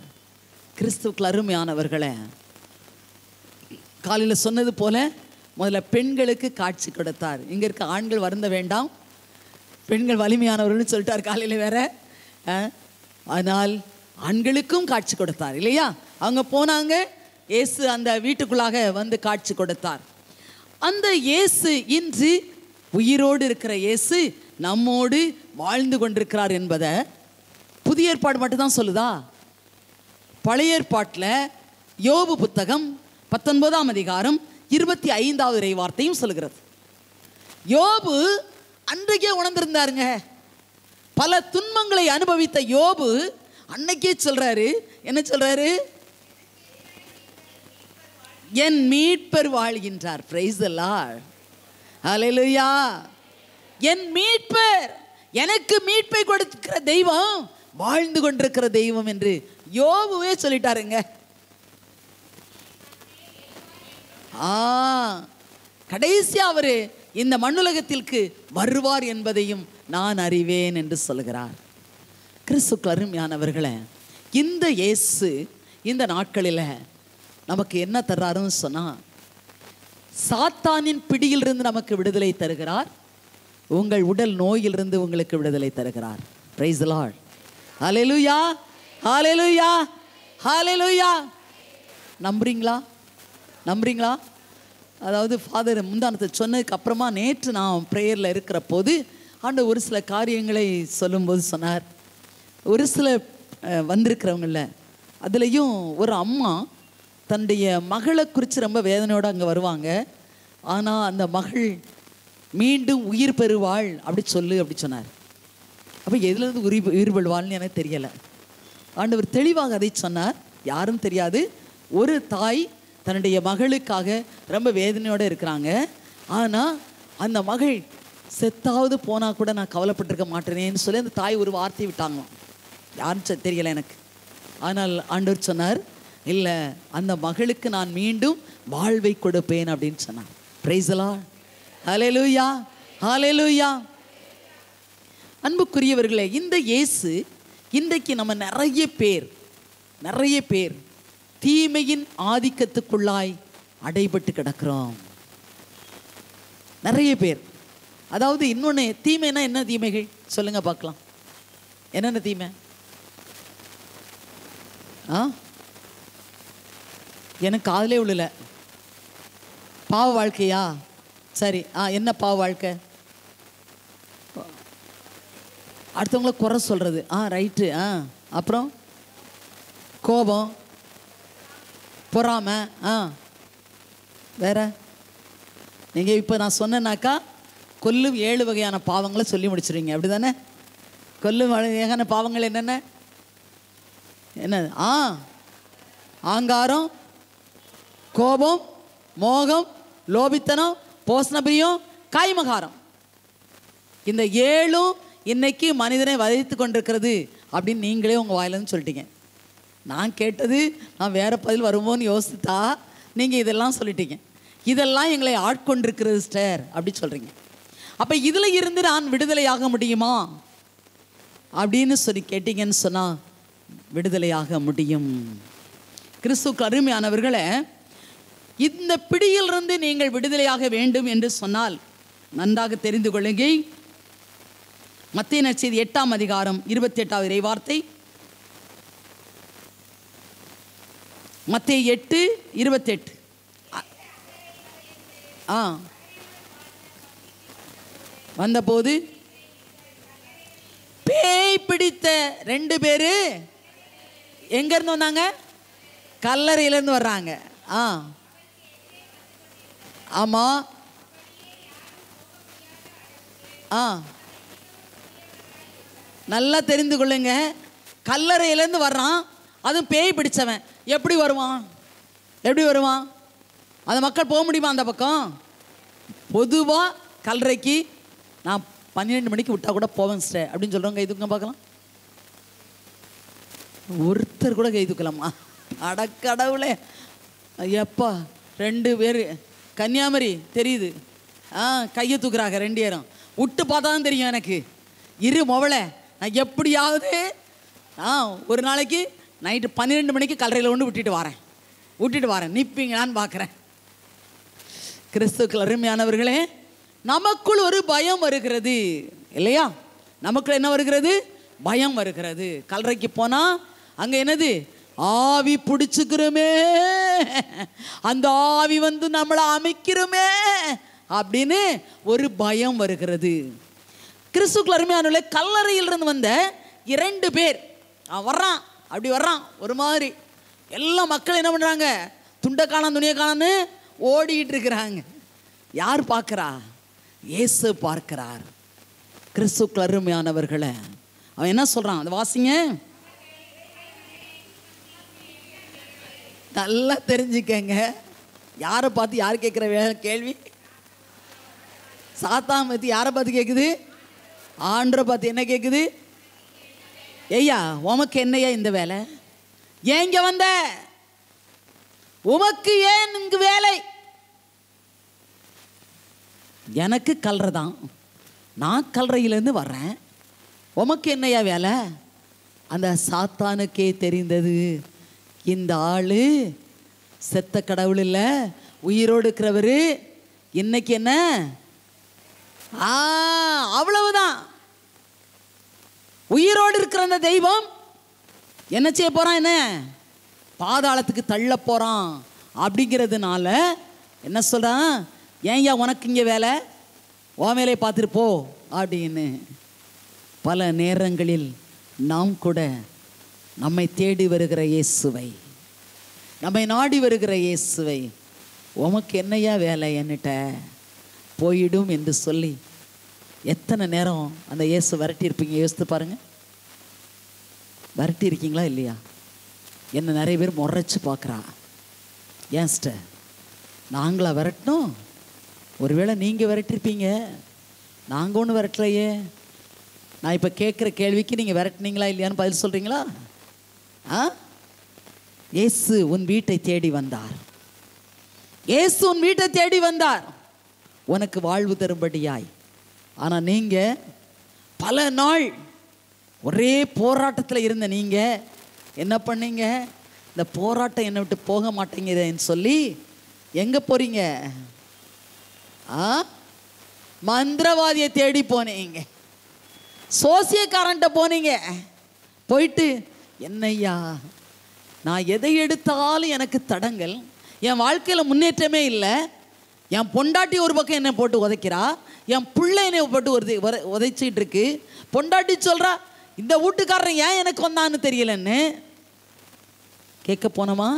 கிறிஸ்துவுக்குள் அருமையானவர்களே, காலையில் சொன்னது போல முதல்ல பெண்களுக்கு காட்சி கொடுத்தார். இங்கே இருக்க ஆண்கள் வருந்த வேண்டாம், பெண்கள் வலிமையானவர்கள்னு சொல்லிட்டார் காலையில் வேற. ஆனால் ஆண்களுக்கும் காட்சி கொடுத்தார் இல்லையா? அவங்க போனாங்க, இயேசு அந்த வீட்டுக்குள்ளாக வந்து காட்சி கொடுத்தார். அந்த இயேசு இன்று உயிரோடு இருக்கிற இயேசு நம்மோடு வாழ்ந்து கொண்டிருக்கிறார் என்பதை புதிய ஏற்பாடு மட்டும்தான் சொல்லுதா? பழைய ஏற்பாட்டில் யோபு புத்தகம் 19ஆம் அதிகாரம் 25வது இறை வார்த்தையும் சொல்லுகிறது. யோபு அன்றைக்கே உணர்ந்திருந்தாருங்க. பல துன்பங்களை அனுபவித்த யோபு அன்னைக்கே சொல்றாரு, என்ன சொல்றாரு? என் மீட்பர் வாழ்கின்றார். Price the Lord. ஹல்லேலூயா. என் மீட்பர், எனக்கு மீட்பை கொடுக்கிற தெய்வம் வாழ்ந்து கொண்டிருக்கிற தெய்வம் என்று யோபுவே சொல்லிட்டாருங்க. கடைசியா அவரு இந்த மண்ணுலகத்திற்கு வருவார் என்பதையும் நான் அறிவேன் என்று சொல்கிறார். கிறிஸ்துவுக்குள் அருமையானவர்களே, இந்த இயேசு இந்த நாட்களில் நமக்கு என்ன தர்றாருன்னு சொன்னா, சாத்தானின் பிடியிலிருந்து நமக்கு விடுதலை தருகிறார். உங்கள் உடல் நோயிலிருந்து உங்களுக்கு விடுதலை தருகிறார். Praise the Lord. Hallelujah, hallelujah, hallelujah. நம்புறீங்களா? நம்புறீங்களா? அதாவது ஃபாதர் முந்தானத்தை சொன்னதுக்கு அப்புறமா நேற்று நான் ப்ரேயரில் இருக்கிற போது ஆண்டவர் ஒரு சில காரியங்களை சொல்லும்போது சொன்னார், ஒரு சில வந்திருக்கிறவங்கள அதுலேயும் ஒரு அம்மா தன்னுடைய மகளை குறித்து ரொம்ப வேதனையோடு அங்கே வருவாங்க. ஆனால் அந்த மகள் மீண்டும் உயிர் பெறுவாள் அப்படி சொன்னார். அப்போ எதுலேருந்து உயிர் பெறுவாள்னு எனக்கு தெரியலை. ஆண்டவர் தெளிவாக அதை சொன்னார். யாரும் தெரியாது. ஒரு தாய் தன்னுடைய மகளுக்காக ரொம்ப வேதனையோடு இருக்கிறாங்க. ஆனால் அந்த மகள் செத்தாவது போனால் கூட நான் கவலைப்பட்டிருக்க மாட்டேனேன்னு சொல்லி அந்த தாய் ஒரு வார்த்தை விட்டாங்க. யாரும் தெரியலை எனக்கு. ஆனால் ஆண்டவர் சொன்னார், இல்லை, அந்த மகளுக்கு நான் மீண்டும் வாழ்வை கொடுப்பேன் அப்படின்னு சொன்னார். Praise the Lord. Hallelujah, hallelujah. அன்புக்குரியவர்களே, இந்த இயேசு இன்றைக்கு நம்ம நிறைய பேர் தீமையின் ஆதிக்கத்துக்குள்ளாய் அடைபட்டு கிடக்கிறோம். நிறைய பேர். அதாவது இன்னொன்று, தீமைனா என்ன தீமைகள் சொல்லுங்க பார்க்கலாம். என்னென்ன தீமை? எனக்கு காதலே விழல. பாவ வாழ்க்கையா? சரி, என்ன பாவ வாழ்க்கை? அடுத்தவங்கள குறை சொல்றது. ரைட்டு. அப்புறம் கோபம், பொறாமை. வேற நீங்கள் இப்போ நான் சொன்னேன்னாக்கா கொல்லும் 7 வகையான பாவங்களை சொல்லி முடிச்சிருவீங்க, அப்படி தானே? கொல்லும் வகையான பாவங்கள் என்னென்ன? ஆங்காரம், கோபம், மோகம், லோபித்தனம், போசனபிரியம், காய்மகாரம். இந்த 7 இன்னைக்கு மனிதனை வதைத்து கொண்டிருக்கிறது அப்படின்னு நீங்களே உங்கள் வாயிலன்னு சொல்லிட்டீங்க. நான் கேட்டது நான் வேறு பதில் வருமோன்னு யோசித்தா நீங்கள் இதெல்லாம் சொல்லிட்டீங்க. இதெல்லாம் எங்களை ஆட்கொண்டிருக்கிறது சிஸ்டர் அப்படி சொல்கிறீங்க. அப்போ இதில் இருந்து நான் விடுதலையாக முடியுமா அப்படின்னு சொல்லி கேட்டிங்கன்னு சொன்னால் விடுதலையாக முடியும். கிறிஸ்துவுக்கு அருமையானவர்களே, இந்த பிடியிலிருந்து நீங்கள் விடுதலையாக வேண்டும் என்று சொன்னால் நன்றாக தெரிந்து கொள்ளுங்கள். மத்தேயு நற்செய்தி 8ஆம் அதிகாரம் 28வது இறைவார்த்தை. மத்தேயு 8:28. வந்தபோது பேய் பிடித்த 2 பேரு எங்கேருந்து வந்தாங்க? கல்லறையிலேருந்து வர்றாங்க. ஆமாம். நல்லா தெரிந்து கொள்ளுங்க. கல்லறையிலேருந்து வர்றான், அதுவும் பேய் பிடிச்சவன். எப்படி வருவான்? அந்த மக்கள் போக முடியுமா அந்த பக்கம்? பொதுவாக கல்லறைக்கு நான் 12 மணிக்கு விட்டால் கூட போவேன் சிஸ்டர் அப்படின்னு சொல்கிறவங்க கை தூக்க பார்க்கலாம். ஒருத்தர் கூட கை தூக்கலாமா? அடக்கடவுளே, எப்பா 2 பேர் கன்னியாகுமரி தெரியுது. கையை தூக்குறாங்க 2 பேரும். விட்டு பார்த்தா தான் தெரியும் எனக்கு. மொவலை நான் எப்படியாவது ஒரு நாளைக்கு நைட்டு 12 மணிக்கு கல்லறையில் கொண்டு விட்டுட்டு வரேன் நிற்பீங்களான்னு பார்க்குறேன். கிறிஸ்துவுக்கு அருமையானவர்களே, நமக்குள் ஒரு பயம் வருகிறது இல்லையா? நமக்குள்ள என்ன வருகிறது? பயம் வருகிறது. கல்லறைக்கு போனால் அங்கே என்னது? ஆவி பிடிச்சிக்கிறோமே, அந்த ஆவி வந்து நம்மளை அமைக்கிறோமே அப்படின்னு ஒரு பயம் வருகிறது. கிறிஸ்துவுக்கு அருமையானவர்களே, கல்லறையிலிருந்து வந்த 2 பேர் வர்றான் ஒரு மாதிரி. எல்லா மக்கள் என்ன பண்ணுறாங்க? துண்டை காணாம் துணியை காணான்னு ஓடிக்கிட்டு இருக்கிறாங்க. யார் பார்க்குறா? இயேசு பார்க்கிறார். கிறிஸ்துவுக்கு அருமையானவர்களை, அவன் என்ன சொல்கிறான்? அதை வாசிங்க, நல்லா தெரிஞ்சுக்கங்க. யாரை பார்த்து யார் கேட்குற கேள்வி? சாத்தான் பற்றி யாரை பார்த்து கேட்குது? ஆண்டரை பார்த்து என்ன கேட்குது? ஐயா, உமக்கு என்னையா இந்த வேலை? ஏன் இங்கே வந்த? உமக்கு ஏன் இங்கு வேலை? எனக்கு கல்லறை தான், நான் கல்லறையிலேருந்து வர்றேன், உமக்கு என்னையா வேலை? அந்த சாத்தானுக்கே தெரிந்தது இந்த ஆள் செத்த கடவுள் இல்லை, உயிரோடு இருக்கிறவர். இன்னைக்கு என்ன? அவ்வளவுதான். உயிரோடு இருக்கிற அந்த தெய்வம் என்ன செய்ய போறான்? என்ன பாதாளத்துக்கு தள்ள போறான். அப்படிங்கிறதுனால என்ன சொல்றான்? ஏன்யா உனக்கு இங்கே வேலை? உன் வேலையை பார்த்துட்டு போ அப்படின்னு. பல நேரங்களில் நாம் கூட நம்மை தேடி வருகிற இயேசுவை, நம்மை நாடி வருகிற இயேசுவை, உமக்கு என்னையா வேலை என்னட்ட போயிடும் என்று சொல்லி எத்தனை நேரம் அந்த இயேசு விரட்டியிருப்பீங்க? யோசித்து பாருங்க. விரட்டி இருக்கீங்களா இல்லையா? என்ன நிறைய பேர் முறைச்சு பார்க்குறா. ஏன் சிஸ்டர் நாங்களா விரட்டணும்? ஒருவேளை நீங்கள் விரட்டிருப்பீங்க, நாங்கள் ஒன்றும் விரட்டலையே. நான் இப்போ கேட்குற கேள்விக்கு நீங்கள் விரட்டினீங்களா இல்லையான்னு பதில் சொல்கிறீங்களா? இயேசு உன் வீட்டை தேடி வந்தார். இயேசு உன் வீட்டை தேடி வந்தார் உனக்கு வாழ்வு தரும்படியாய். ஆனால் நீங்கள் பல நாள் ஒரே போராட்டத்தில் இருந்த நீங்கள் என்ன பண்ணீங்க? இந்த போராட்டம் என்னை விட்டு போக மாட்டேங்குதுன்னு சொல்லி எங்கே போகிறீங்க? மந்திரவாதியை தேடி போனீங்க, சோசியக்காரன்ட்ட போனீங்க. போயிட்டு என்னையா நான் எதை எடுத்தாலும் எனக்கு தடங்கள், என் வாழ்க்கையில் முன்னேற்றமே இல்லை, என் பொண்டாட்டி ஒரு பக்கம் என்னை போட்டு உதைக்கிறா, என் பிள்ளை என்னை போட்டு உதைச்சிட்டு இருக்கு, பொண்டாட்டி சொல்கிறா இந்த வீட்டுக்காரன் ஏன் எனக்கு வந்தான்னு தெரியலன்னு கேட்க போனோமா?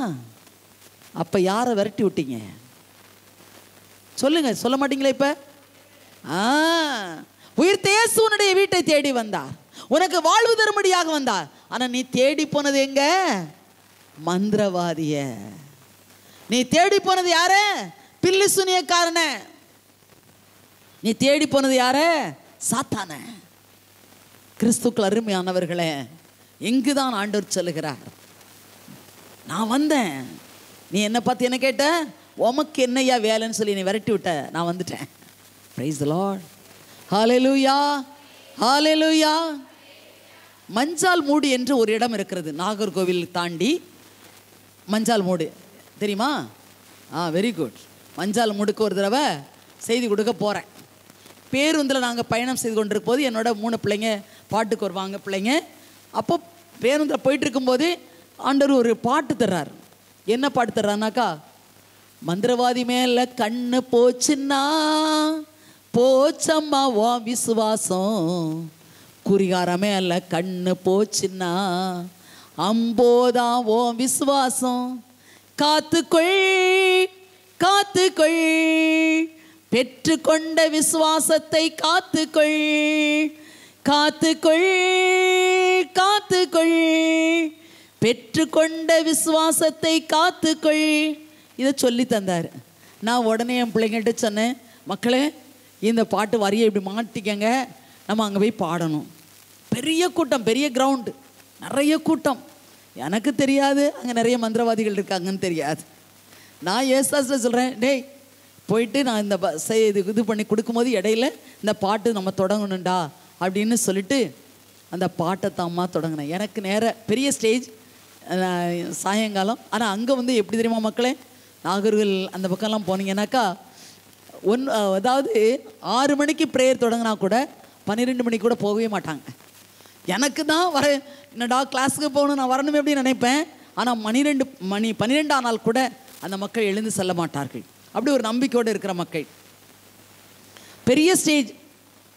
அப்போ யாரை விரட்டி விட்டீங்க சொல்லுங்க? சொல்ல மாட்டீங்களா? இப்போ உயிர்த்த இயேசு உன்னுடைய வீட்டை தேடி வந்தார், உனக்கு வாழ்வு தரும்படியாக வந்தார். ஆனால் நீ தேடி போனது எங்க? மந்திரவாதிய. நீ தேடி போனது யாரு? பில்லி சுனியக்காரன. நீ தேடி போனது யாரு? சாத்தான. கிறிஸ்துக்கள் அருமையானவர்களே, எங்குதான் ஆண்டவர் சொல்லுகிறார், நான் வந்தேன், நீ என்ன பார்த்து என்ன கேட்ட? உமக்கு என்னையா வேலைன்னு சொல்லி நீ விரட்டி விட்ட, நான் வந்துட்டேன். Price the Lord. ஹல்லேலூயா, ஹல்லேலூயா. மஞ்சால் மூடு என்று ஒரு இடம் இருக்கிறது, நாகர்கோவில் தாண்டி. மஞ்சால் மூடு தெரியுமா? Very good. மஞ்சால் மூடுக்கு ஒரு தடவை செய்தி கொடுக்க போகிறேன். பேருந்தில் நாங்கள் பயணம் செய்து கொண்டிருக்கும் போது என்னோட 3 பிள்ளைங்க பாட்டுக்கு வருவாங்க பிள்ளைங்க. அப்போ பேருந்தில் போயிட்டு இருக்கும்போது ஆண்டவர் ஒரு பாட்டு தர்றார். என்ன பாட்டு தர்றாருனாக்கா, மந்திரவாதி மேல கண்ணு போச்சுன்னா போச்சம்மா ஓ விசுவாசம், குறிகாரமே அல்ல கண்ணு போச்சுன்னா அம்போதான் ஓ விசுவாசம், காத்துக்கொள் காத்துக்கொள் பெற்றுக்கொண்ட விசுவாசத்தை காத்துக்கொள் காத்துக்கொள் காத்துக்கொள் பெற்றுக்கொண்ட விசுவாசத்தை காத்துக்கொள். இதை சொல்லி தந்தார். நான் உடனே என் பிள்ளைங்கள்ட்ட சொன்னேன், மக்களே இந்த பாட்டு வரியை இப்படி மாட்டிக்கங்க, நம்ம அங்கே போய் பாடணும். பெரிய கூட்டம், பெரிய கிரவுண்டு, நிறைய கூட்டம். எனக்கு தெரியாது அங்கே நிறைய மந்திரவாதிகள் இருக்காங்கன்னு தெரியாது. நான் ஏசாஸ்ல சொல்கிறேன், டேய் போயிட்டு நான் இந்த இது பண்ணி கொடுக்கும்போது இடையில இந்த பாட்டு நம்ம தொடங்கணுண்டா அப்படின்னு சொல்லிட்டு அந்த பாட்டை தாம்மா தொடங்கினேன். எனக்கு நேர பெரிய ஸ்டேஜ் சாயங்காலம். ஆனால் அங்கே வந்து எப்படி தெரியுமா மக்களே, நாகர்கள் அந்த பக்கம்லாம் போனீங்கன்னாக்கா அதாவது 6 மணிக்கு ப்ரேயர் தொடங்கினா கூட 12 மணிக்கு கூட போகவே மாட்டாங்க. எனக்கு தான் என்னடா கிளாஸுக்கு போகணும், நான் வரணுமே அப்படின்னு நினைப்பேன். ஆனால் 12 ஆனால் கூட அந்த மக்கள் எழுந்து செல்ல மாட்டார்கள். அப்படி ஒரு நம்பிக்கையோடு இருக்கிற மக்கள். பெரிய ஸ்டேஜ்.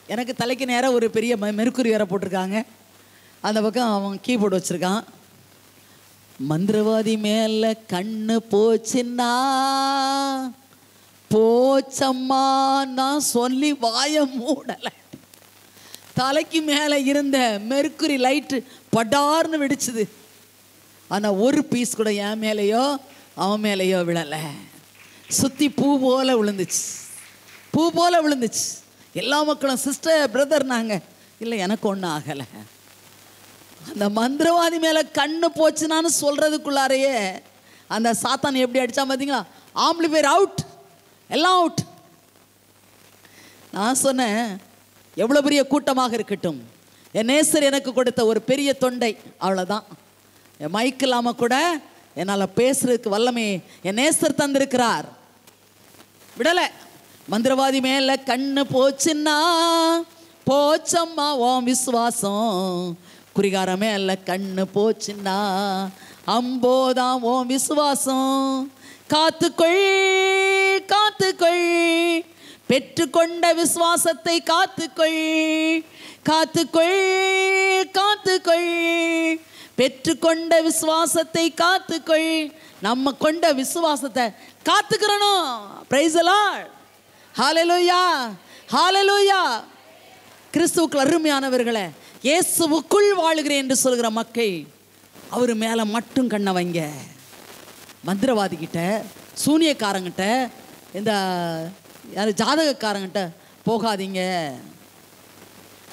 எனக்கு தலைக்கு நேராக ஒரு பெரிய மெருக்குரி வேற போட்டிருக்காங்க. அந்த பக்கம் அவன் கீபோர்டு வச்சுருக்கான். மந்திரவாதி மேலே கண்ணு போச்சுன்னா போச்சம்மா நான் சொல்லி வாய மூடலை. தலைக்கு மேலே இருந்த மெர்க்குரி லைட்டு படார்னு வெடிச்சுது. ஆனால் ஒரு பீஸ் கூட என் மேலேயோ அவன் மேலேயோ விழலை. சுற்றி பூ போல விழுந்துச்சு, பூ போல விழுந்துச்சு. எல்லா மக்களும் சிஸ்டர் பிரதர் நாங்கள் இல்லை, எனக்கு ஒன்றும் ஆகலை. அந்த மந்திரவாதி மேலே கண்ணு போச்சுனான்னு சொல்கிறதுக்குள்ளாரையே அந்த சாத்தான் எப்படி அடித்தா பார்த்தீங்களா? ஆம்பிளிஃபையர் அவுட், எல்லாம் அவுட். நான் சொன்னேன், எவ்வளோ பெரிய கூட்டமாக இருக்கட்டும், என் நேசர் எனக்கு கொடுத்த ஒரு பெரிய தொண்டை, அவ்வளோதான். என் மைக் இல்லாமல் கூட என்னால் பேசுறதுக்கு வல்லமே என் நேசர் தந்திருக்கிறார். விடலை. மந்திரவாதி மேலே கண்ணு போச்சுன்னா போச்சம்மா ஓம் விசுவாசம், குறிகாரமே அல்ல கண்ணு போச்சுன்னா அம்போதான் ஓம் விசுவாசம், காத்துக்கொள் காத்துக்கொள் பெற்றுக்கொண்ட விசுவாசத்தை காத்துக்கொள், காத்துக்கொள், காத்துக்கொள். பெற்றுக்கொண்ட விசுவாசத்தை காத்துக்கொள். நம்ம கொண்ட விசுவாசத்தை காத்துக்கிறணும். Price the Lord. ஹல்லேலூயா, ஹல்லேலூயா. கிறிஸ்துவுக்குள் அருமையானவர்களே, இயேசுவுக்குள் வாழுகிறேன் என்று சொல்கிற மக்கள் அவர் மேலே மட்டும் கண்ணை வைங்க. மந்திரவாதிகிட்ட, சூனியக்காரங்கிட்ட, இந்த யார் ஜாதகக்காரங்கிட்ட போகாதீங்க.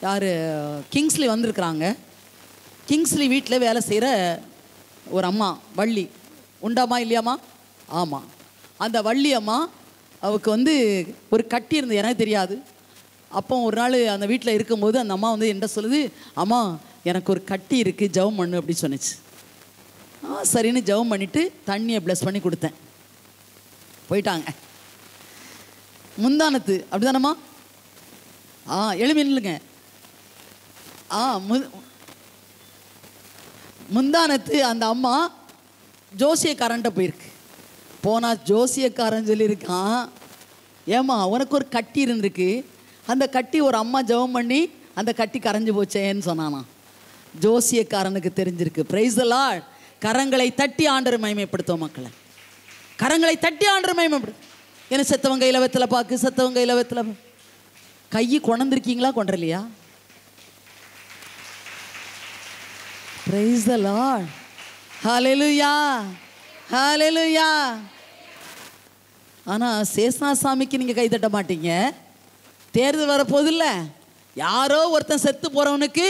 யார் கிங்ஸ்லி வந்திருக்கிறாங்க. கிங்ஸ்லி வீட்டில் வேலை செய்கிற ஒரு அம்மா வள்ளி உண்டாமா இல்லையாம்மா? ஆமாம். அந்த வள்ளி அம்மா அவருக்கு ஒரு கட்டி இருந்தது, எனக்கு தெரியாது. அப்போ ஒரு நாள் அந்த வீட்டில் இருக்கும்போது அந்த அம்மா என்ன சொல்லுது, அம்மா எனக்கு ஒரு கட்டி இருக்குது, ஜெபம் பண்ணு அப்படி சொன்னிச்சு. சரின்னு ஜெபம் பண்ணிவிட்டு தண்ணியை ப்ளஸ் பண்ணி கொடுத்தேன். போயிட்டாங்க. முந்தானத்து அப்படி தானம்மா? எழுமின்னுங்க. முந்தானத்து அந்த அம்மா ஜோசியக்காரன்ட்ட போயிருக்கு. போனால் ஜோசியக்காரன் சொல்லியிருக்கான், ஏம்மா உனக்கு ஒரு கட்டி இருந்திருக்கு, அந்த கட்டி ஒரு அம்மா ஜெபம் பண்ணி அந்த கட்டி கரைஞ்சி போச்சேன்னு சொன்னானா. ஜோசியக்காரனுக்கு தெரிஞ்சிருக்கு. Price the Lord. கரங்களை தட்டி ஆண்டவரை மகிமைப்படுத்தும் மக்களை. கரங்களை தட்டி ஆண்டவரை மகிமைப்படுத்தும். ஏன்னா செத்தவங்க கையில் வெத்தலை பாக்கு, செத்தவங்க கையில் வெத்தலை கை கொண்டிருக்கீங்களா, கொண்டலையா? Price the Lord. ஹல்லேலூயா, ஹல்லேலூயா. ஆனால் சேஸ்நாசாமிக்கு நீங்கள் கை தட்ட மாட்டீங்க. தேர்தல் வரப்போது இல்லை, யாரோ ஒருத்தன் செத்து போகிறவனுக்கு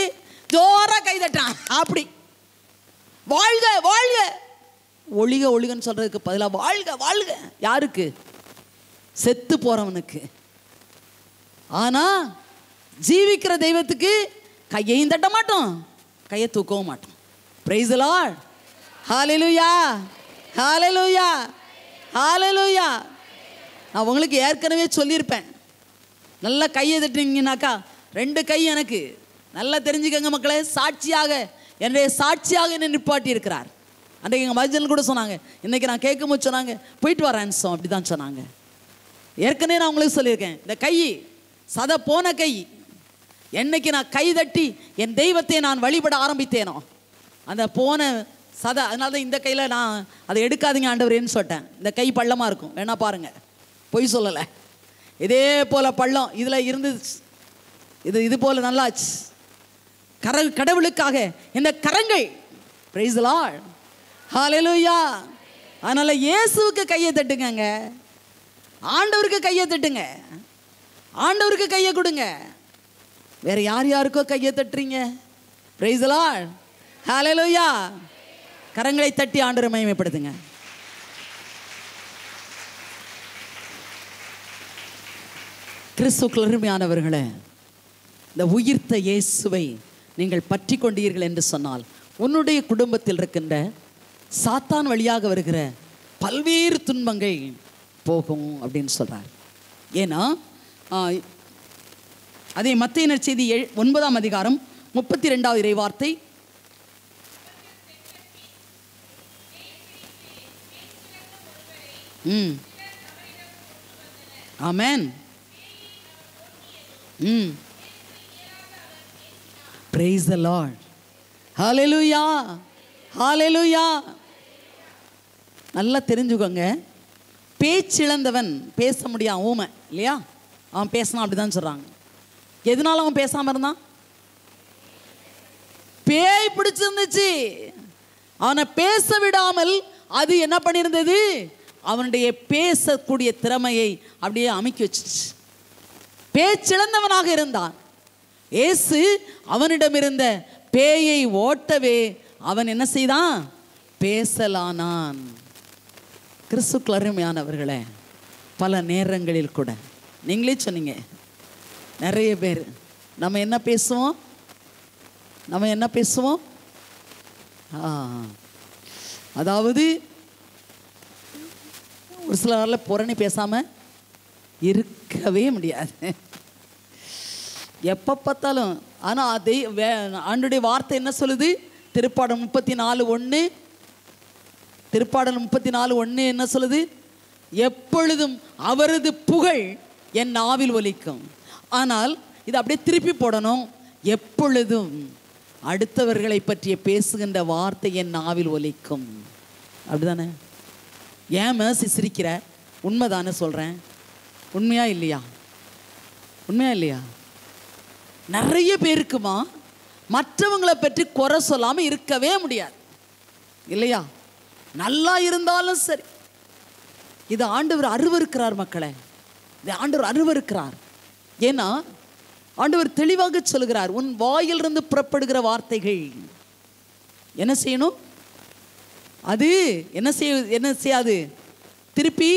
ஜோராக கை தட்டான். அப்படி வாழ்க வாழ்க, ஒழிக ஒழிகன்னு சொல்கிறதுக்கு பதிலாக வாழ்க வாழ்க. யாருக்கு? செத்து போகிறவனுக்கு. ஆனால் ஜீவிக்கிற தெய்வத்துக்கு கையையும் தட்ட மாட்டோம், கையை தூக்கவும் மாட்டோம். Praise the Lord. Hallelujah, hallelujah, hallelujah. நான் உங்களுக்கு ஏற்கனவே சொல்லியிருப்பேன், நல்லா கையை தட்டினீங்கன்னாக்கா 2 கை எனக்கு. நல்லா தெரிஞ்சுக்கங்க மக்களே, சாட்சியாக என்னுடைய சாட்சியாக என்னை நிப்பாட்டி இருக்கிறார். அன்றைக்கு எங்கள் மஜன் கூட சொன்னாங்க, இன்றைக்கி நான் கேட்கும்போது சொன்னாங்க, போயிட்டு வரேன் அப்படி தான் சொன்னாங்க. ஏற்கனவே நான் உங்களுக்கு சொல்லியிருக்கேன், இந்த கை சதை போன கை. என்னைக்கு நான் கை தட்டி என் தெய்வத்தை நான் வழிபட ஆரம்பித்தேனோ அந்த போன சதை. அதனால தான் இந்த கையில் நான் அதை எடுக்காதீங்க ஆண்டவரேன்னு சொல்லிட்டேன். இந்த கை பள்ளமாக இருக்கும், வேணா பாருங்கள், பொய் சொல்லலை. இதே போல் பள்ளம் இதில் இருந்து இது போல் நல்லாச்சு. கடவுளுக்காக இந்த கரங்கள். Praise the Lord. ஹல்லேலூயா. அதனால இயேசுவுக்கு கையை தட்டுங்க, ஆண்டவருக்கு கையை தட்டுங்க, ஆண்டவருக்கு கையை கொடுங்க. வேற யார் யாருக்கோ கையை தட்டுறீங்க? Price the Lord. ஹல்லேலூயா. கரங்களை தட்டி ஆண்டவரை மகிமைப்படுத்துங்க. கிறிஸ்துவுக்குள் அருமையானவர்களே, இந்த உயிர்த்த இயேசுவை நீங்கள் பற்றி கொண்டீர்கள் என்று சொன்னால் உன்னுடைய குடும்பத்தில் இருக்கின்ற சாத்தான் வழியாக வருகிற பல்வேறு துன்பங்கள் போகும் அப்படின்னு சொல்கிறார். ஏன்னா அதே மத்தேயு நற்செய்தி 9ஆம் அதிகாரம் 32வது இறைவார்த்தை, ஆமென். Praise the Lord. Hallelujah. Hallelujah. நல்லா தெரிஞ்சுக்கோங்க, பேச்சிழந்தவன் பேச முடியாம ஊமை இல்லையா? அவன் பேசினான் அப்படிதான் சொல்றாங்க. எதனால அவன் பேசாம இருந்தான்? பேய் பிடிச்சிருந்துச்சு. அவனை பேச விடாமல் அது என்ன பண்ணியிருந்தது? அவனுடைய பேசக்கூடிய திறமையை அப்படியே அமுக்கி வச்சிருச்சு. பேச்சிழந்தவனாக இருந்தான். இயேசு அவனிடமிருந்த பேயை ஓட்டவே அவன் என்ன செய்தான்? பேசலானான். கிறிஸ்துவுக்குள் அருமையானவர்களே, பல நேரங்களில் கூட நீங்களே சொன்னீங்க, நிறைய பேர் நம்ம என்ன பேசுவோம்? அதாவது ஒரு சிலரால் புறணி பேசாம இருக்கவே முடியாது, எப்போ பார்த்தாலும். ஆனால் அதே ஆண்டுடைய வார்த்தை என்ன சொல்லுது? திருப்பாடல் 34:1 என்ன சொல்லுது? எப்பொழுதும் அவரது புகழ் என் நாவில் ஒலிக்கும். ஆனால் இது அப்படியே திருப்பி போடணும். எப்பொழுதும் அடுத்தவர்களை பற்றிய பேசுகின்ற வார்த்தை என் நாவில் ஒலிக்கும். அப்படிதானே? ஏன் மேசி சிரிக்கிற? உண்மைதானே சொல்கிறேன். உண்மையா இல்லையா? உண்மையா இல்லையா? நிறைய பேருக்குமா மற்றவங்களை பற்றி குறை சொல்லாமல் இருக்கவே முடியாது இல்லையா? நல்லா இருந்தாலும் சரி. இது ஆண்டவர் அருவருக்கிறார் மக்களே. இது ஆண்டவர் அருவருக்கிறார். ஏன்னா ஆண்டவர் தெளிவாக சொல்கிறார், உன் வாயிலிருந்து புறப்படுகிற வார்த்தைகள் என்ன செய்யணும்? அது என்ன செய்யாது? திருப்பி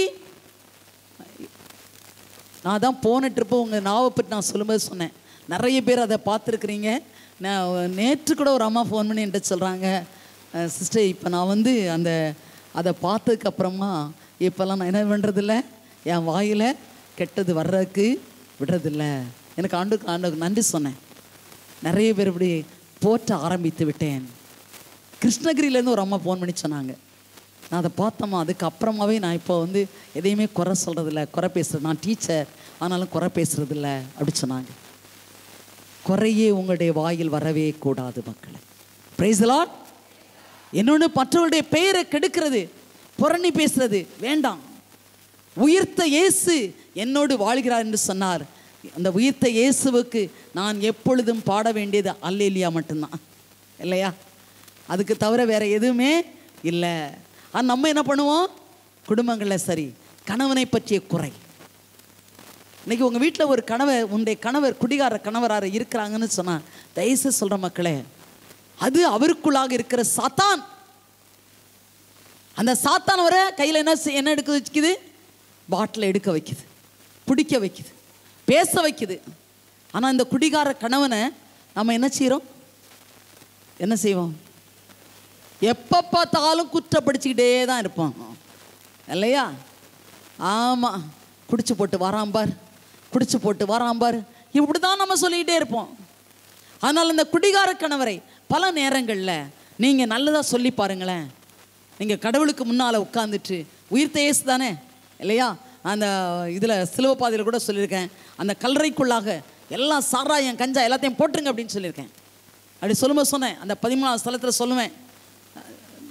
நான் தான் போன ட்ரிப்பு உங்கள் நாவை பற்றி நான் சொல்லும்போது சொன்னேன். நிறைய பேர் அதை பார்த்துருக்குறீங்க. நான் நேற்று கூட ஒரு அம்மா ஃபோன் பண்ணி என்கிட்ட சொல்கிறாங்க, சிஸ்டர் இப்போ நான் அதை பார்த்ததுக்கப்புறமா இப்போல்லாம் நான் என்ன பண்ணுறதில்ல, என் வாயில் கெட்டது வர்றதுக்கு விடுறதில்ல. எனக்கு ஆண்டுக்கு நன்றி சொன்னேன். நிறைய பேர் இப்படி போற்ற ஆரம்பித்து விட்டேன். கிருஷ்ணகிரியிலேருந்து ஒரு அம்மா ஃபோன் பண்ணி சொன்னாங்க, நான் அதை பார்த்தோம்மா, அதுக்கப்புறமாவே நான் இப்போ எதையுமே குறை சொல்கிறதில்ல, குறை பேசுகிறது. நான் டீச்சர் ஆனாலும் குறை பேசுகிறதில்ல அப்படி சொன்னாங்க. குறையே உங்களுடைய வாயில் வரவே கூடாது மக்களே. Price the Lord. இன்னொன்று, மற்றவருடைய பெயரை கெடுக்கிறது, புரணி பேசுறது வேண்டாம். உயிர்த்த இயேசு என்னோடு வாழ்கிறார் என்று சொன்னார். அந்த உயிர்த்த இயேசுவுக்கு நான் எப்பொழுதும் பாட வேண்டியது அல்லேலூயா மட்டும்தான் இல்லையா? அதுக்கு தவிர வேற எதுவுமே இல்லை. ஆனால் நம்ம என்ன பண்ணுவோம்? குடும்பங்களில் சரி, கணவனை பற்றிய குறை. இன்னைக்கு உங்கள் வீட்டில் ஒரு உன்னுடைய கணவர் குடிகார கணவராக இருக்கிறாங்கன்னு சொன்னால், தயவுசெய்து சொல்கிற மக்களே, அது அவருக்குள்ளாக இருக்கிற சாத்தான். அந்த சாத்தான் வர கையில் என்ன எடுக்க வைக்குது? பாட்டில் எடுக்க வைக்குது, பிடிக்க வைக்குது, பேச வைக்குது. ஆனால் இந்த குடிகார கணவனை நம்ம என்ன செய்வோம்? எப்போ பார்த்தாலும் குற்றப்படுத்திக்கிட்டே தான் இருப்போம் இல்லையா? ஆமாம், குடிச்சு போட்டு வராம்பார், குடிச்சு போட்டு வராம்பார், இப்படி தான் நம்ம சொல்லிக்கிட்டே இருப்போம். ஆனால் இந்த குடிகார கணவரை பல நேரங்களில் நீங்கள் நல்லதாக சொல்லி பாருங்களேன். நீங்கள் கடவுளுக்கு முன்னால் உட்காந்துட்டு, உயிர்த்த இயேசு தானே இல்லையா? அந்த இதில் சிலுவப்பாதையில் கூட சொல்லியிருக்கேன், அந்த கல்லறைக்குள்ளாக எல்லாம் சாராயம் கஞ்சா எல்லாத்தையும் போட்டுருங்க அப்படின்னு சொல்லியிருக்கேன். அப்படி சொல்லும்போது சொன்னேன், அந்த 13வது ஸ்தலத்தில் சொல்லுவேன்.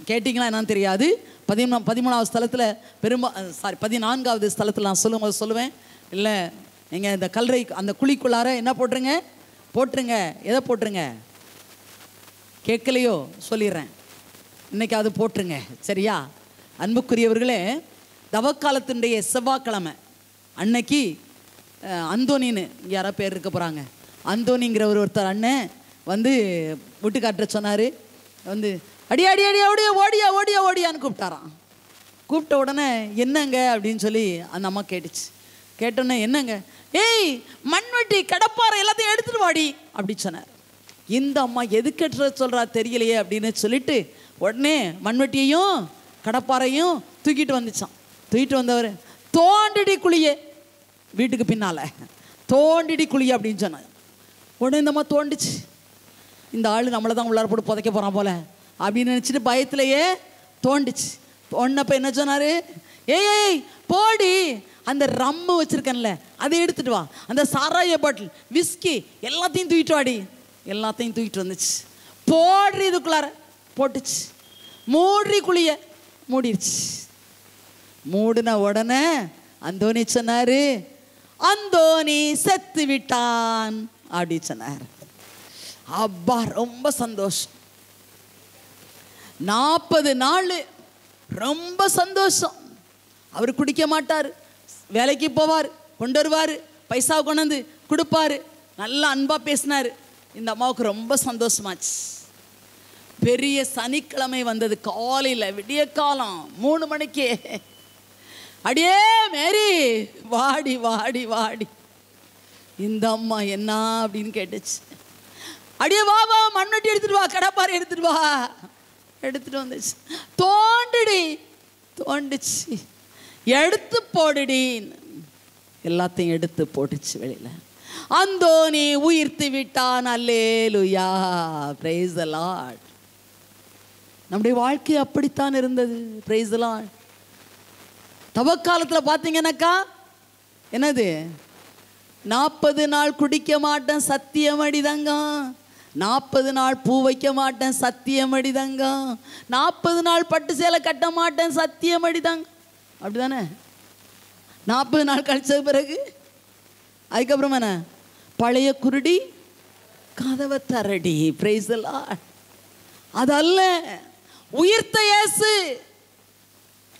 கேட்டிங்களா என்னன்னு தெரியாது. 13வது ஸ்தலத்தில் 14வது ஸ்தலத்தில் நான் சொல்லுவேன், இல்லை நீங்கள் இந்த கல்லறை அந்த குழிக்குள்ளார என்ன போட்டுருங்க. எதை போட்டுருங்க? கேட்கலையோ? சொல்லிடுறேன், இன்னைக்கு அது போட்டுருங்க சரியா? அன்புக்குரியவர்களே, தவக்காலத்தினுடைய செவ்வாய்க்கிழமை அன்னைக்கு அந்தோனின்னு யாரோ பேர் இருக்க போகிறாங்க. அந்தோனிங்கிற ஒருத்தர் அண்ணன் வீட்டுக்காற்ற சொன்னார், அடியா அடியா அடியா ஓடியா ஓடியா ஓடியான்னு கூப்பிட்டாரான். கூப்பிட்ட உடனே என்னங்க அப்படின்னு சொல்லி அந்த அம்மா கேட்டுச்சு. கேட்டோன்னே என்னங்க, ஏய் மண்வெட்டி கடப்பாறை எல்லாத்தையும் எடுத்துட்டு வாடி அப்படி சொன்னார். இந்த அம்மா எதுக்கு சொல்கிறா தெரியலையே அப்படின்னு சொல்லிட்டு உடனே மண்வெட்டியையும் கடப்பாறையும் தூக்கிட்டு வந்துச்சான். தூக்கிட்டு வந்தவர், தோண்டிடி குழியே, வீட்டுக்கு பின்னால் தோண்டிடி குழியே அப்படின்னு சொன்னார். உடனே இந்த அம்மா தோண்டிச்சு. இந்த ஆள் நம்மளை தான் உள்ளார போட்டு புதைக்க போகிறான் போல அப்படின்னு நினச்சிட்டு பயத்திலேயே தோண்டிச்சு. தோண்டினப்ப என்ன சொன்னார்? ஏய் போடி, அந்த ரம்மு வச்சுருக்கேன்ல அதை எடுத்துகிட்டு வா, அந்த சாராய பாட்டில், விஸ்கி எல்லாத்தையும் தூக்கிட்டு வாடி. எல்லாத்தையும் தூக்கிட்டு வந்துச்சு. போடுறி இதுக்குள்ளார போட்டுச்சு. மூடி குழிய மூடிடுச்சு. மூடின உடனே அந்தோனி சொன்னார், அந்தோனி செத்து விட்டான் அப்படி சொன்னார். அப்பா ரொம்ப சந்தோஷம். 40 நாள் ரொம்ப சந்தோஷம். அவர் குடிக்க மாட்டார், வேலைக்கு போவார், கொண்டு வருவார், பைசா கொண்டு கொடுப்பார், நல்லா அன்பாக பேசினார். இந்த அம்மாவுக்கு ரொம்ப சந்தோஷமாச்சு. பெரிய சனிக்கிழமை வந்தது. காலையில் விடிய காலம் 3 மணிக்கு, அடியே மேரி வாடி வாடி வாடி. இந்த அம்மா என்ன அப்படின்னு கேட்டுச்சு. அடியே வா வா, மண்வெட்டி எடுத்துட்டு வா, கடப்பாறை எடுத்துட்டு வா. எடுத்துட்டு வந்துச்சு. தோண்டிடி, தோண்டிச்சு. எடுத்து போடுடி, எல்லாத்தையும் எடுத்து போட்டுச்சு வெளியில். அந்தோனி உயிர்த்து விட்டான். அல்லேலூயா, பிரைஸ் தி லார்ட். நம்முடைய வாழ்க்கை அப்படித்தான் இருந்தது. Price the Lord. தவக்காலத்தில் பார்த்தீங்கன்னாக்கா என்னது, 40 நாள் குடிக்க மாட்டேன் சத்தியம் அடிதங்க, 40 நாள் பூ வைக்க மாட்டேன் சத்தியம் அடிதங்க, 40 நாள் பட்டு சேலை கட்ட மாட்டேன் சத்தியம் அடிதாங்க. அப்படிதானே? 40 நாள் கழிச்ச பிறகு அதுக்கப்புறம் என்ன? பழைய குருடி கதவை தரடி. Price the Lord. அதல்ல, உயிர்த்த இயேசு.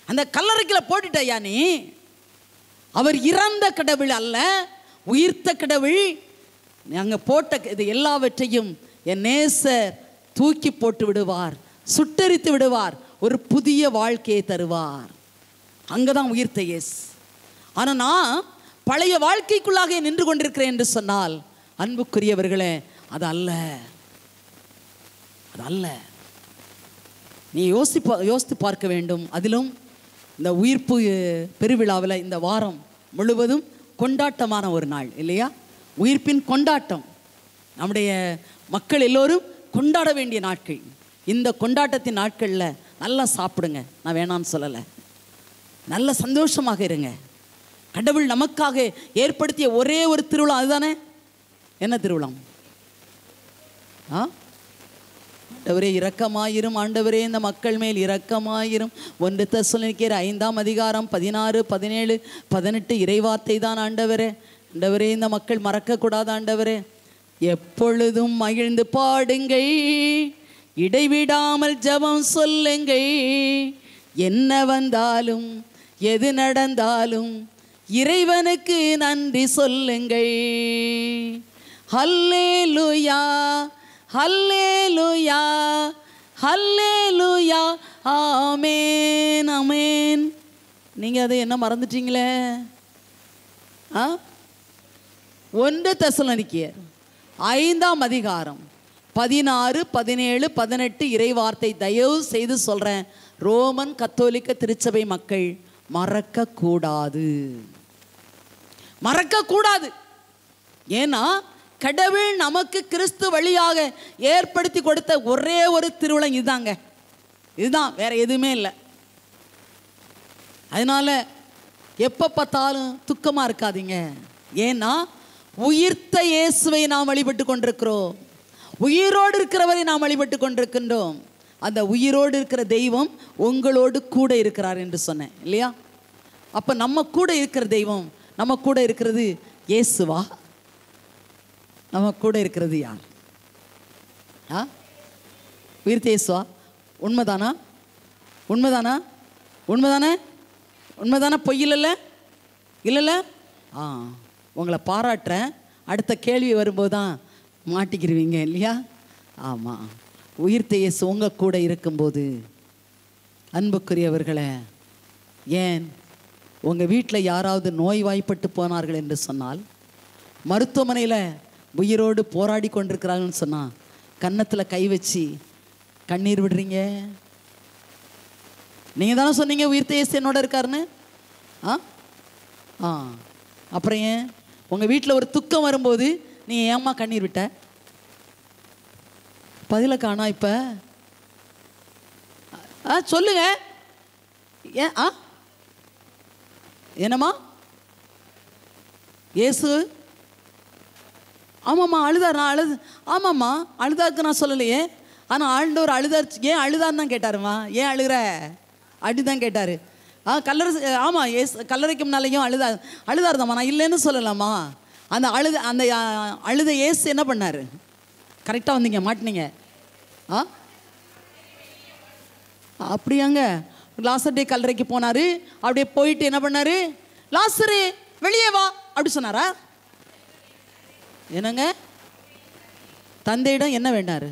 அந்த கல்லறைக்குள்ள போட்டுட்டயா நீ? அவர் இறந்த கடவுள் அல்ல, உயிர்த்த கடவுள். அங்க போட்ட இது எல்லாவற்றையும் என் நேசர் தூக்கி போட்டு விடுவார், சுட்டரித்து விடுவார், ஒரு புதிய வாழ்க்கையை தருவார். அங்கதான் உயிர்த்த இயேசு. ஆனா நான் பழைய வாழ்க்கைக்குள்ளாக நின்று கொண்டிருக்கிறேன் என்று சொன்னால், அன்புக்குரியவர்களே, அது அல்ல, அது அல்ல. நீ யோசித்து பார்க்க வேண்டும். அதிலும் இந்த உயிர்ப்பு பெருவிழாவில் இந்த வாரம் முழுவதும் கொண்டாட்டமான ஒரு நாள் இல்லையா? உயிர்ப்பின் கொண்டாட்டம். நம்முடைய மக்கள் எல்லோரும் கொண்டாட வேண்டிய நாட்கள். இந்த கொண்டாட்டத்தின் நாட்களில் நல்லா சாப்பிடுங்க, நான் வேணான்னு சொல்லலை. நல்ல சந்தோஷமாக இருங்க. கடவுள் நமக்காக ஏற்படுத்திய ஒரே ஒரு திருவிழா அதுதானே. என்ன திருவிழா? ஆண்டவரே இரக்கமாயிரும், ஆண்டவரே இந்த மக்கள் மேல் இரக்கமாயிரும். 1 தெசலோனிக்கேயர் 5ஆம் அதிகாரம் 16, 17, 18 இறைவார்த்தை தான் ஆண்டவரே. ஆண்டவரே இந்த மக்கள் மறக்கக்கூடாது ஆண்டவரே. எப்பொழுதும் மகிழ்ந்து பாடுங்கள், இடைவிடாமல் ஜெபம் சொல்லுங்கள், என்ன வந்தாலும் எது நடந்தாலும் இறைவனுக்கு நன்றி சொல்லுங்கள். ஹல்லேலூயா, ஹல்லேலூயா, ஹல்லேலூயா, ஆமென், ஆமென். நீங்கள் அதை என்ன மறந்துட்டீங்களே? 1 தெசலோனிக்கேயர் 5ஆம் அதிகாரம் 16, 17, 18 இறைவார்த்தை தயவு செய்து சொல்கிறேன். ரோமன் கத்தோலிக்க திருச்சபை மக்கள் மறக்கக்கூடாது, மறக்கக்கூடாது. ஏன்னா கடவுள் நமக்கு கிறிஸ்து வழியாக ஏற்படுத்தி கொடுத்த ஒரே ஒரு திருவிழா இதுதாங்க, இதுதான், வேற எதுவுமே இல்லை. அதனால எப்போ பார்த்தாலும் துக்கமாக இருக்காதீங்க. ஏன்னா உயிர்த்த இயேசுவை நாம் வழிபட்டு கொண்டிருக்கிறோம், உயிரோடு இருக்கிறவரை நாம் வழிபட்டு கொண்டிருக்கின்றோம். அந்த உயிரோடு இருக்கிற தெய்வம் உங்களோடு கூட இருக்கிறார் என்று சொன்னேன் இல்லையா? அப்போ நம்ம கூட இருக்கிற தெய்வம், நம்ம கூட இருக்கிறது இயேசுவா? நம்ம கூட இருக்கிறது யார்? உயிர்த்த இயேசுவா? உண்மைதானா? உண்மைதானா? உண்மைதானே? உண்மைதானே? பொய் இல்லைல்ல? இல்லைல்ல? உங்களை பாராட்டுறேன். அடுத்த கேள்வி வரும்போது தான் மாட்டிக்கிருவீங்க இல்லையா? ஆமாம், உயிர்த்த இயேசு உங்கள் கூட இருக்கும்போது அன்புக்குரியவர்களே, ஏன் உங்கள் வீட்டில் யாராவது நோய்வாய்ப்பட்டு போனார்கள் என்று சொன்னால், மருத்துவமனையில் உயிரோடு போராடி கொண்டிருக்கிறாங்கன்னு சொன்னால், கன்னத்தில் கை வச்சு கண்ணீர் விடுறீங்க. நீங்கள் தானே சொன்னீங்க உயிர்த்த இயேசு என்னோட இருக்காருன்னு. அப்புறம் ஏன் உங்கள் வீட்டில் ஒரு துக்கம் வரும்போது நீ ஏம்மா கண்ணீர் விட்ட? பதில காணா இப்போ. சொல்லுங்க. ஏன் என்னம்மா? இயேசு ஆமாம்மா அழுதார். நான் ஆமாம்மா அழுதாக்கு நான் சொல்லலையே. ஆனால் ஆண்டவர் அழுதார். ஏன் அழுதான்னு தான் கேட்டாருமா. ஏன் அழுகிற அப்படிதான் கேட்டார். ஆமாம், கல்லறைக்கு முன்னாலேயும் அழுதாருதாம்மா, நான் இல்லைன்னு சொல்லலாமா. அந்த அழுத இயேசு என்ன பண்ணார்? கரெக்டாக வந்தீங்க, மாட்டினீங்க. அப்படியாங்க? லாசர் கல்லறைக்கு போனார். அப்படியே போயிட்டு என்ன பண்ணார்? லாசரு வெளியே வா அப்படி சொன்னாரா? என்னங்க? தந்தையிடம் என்ன வேண்டாரு?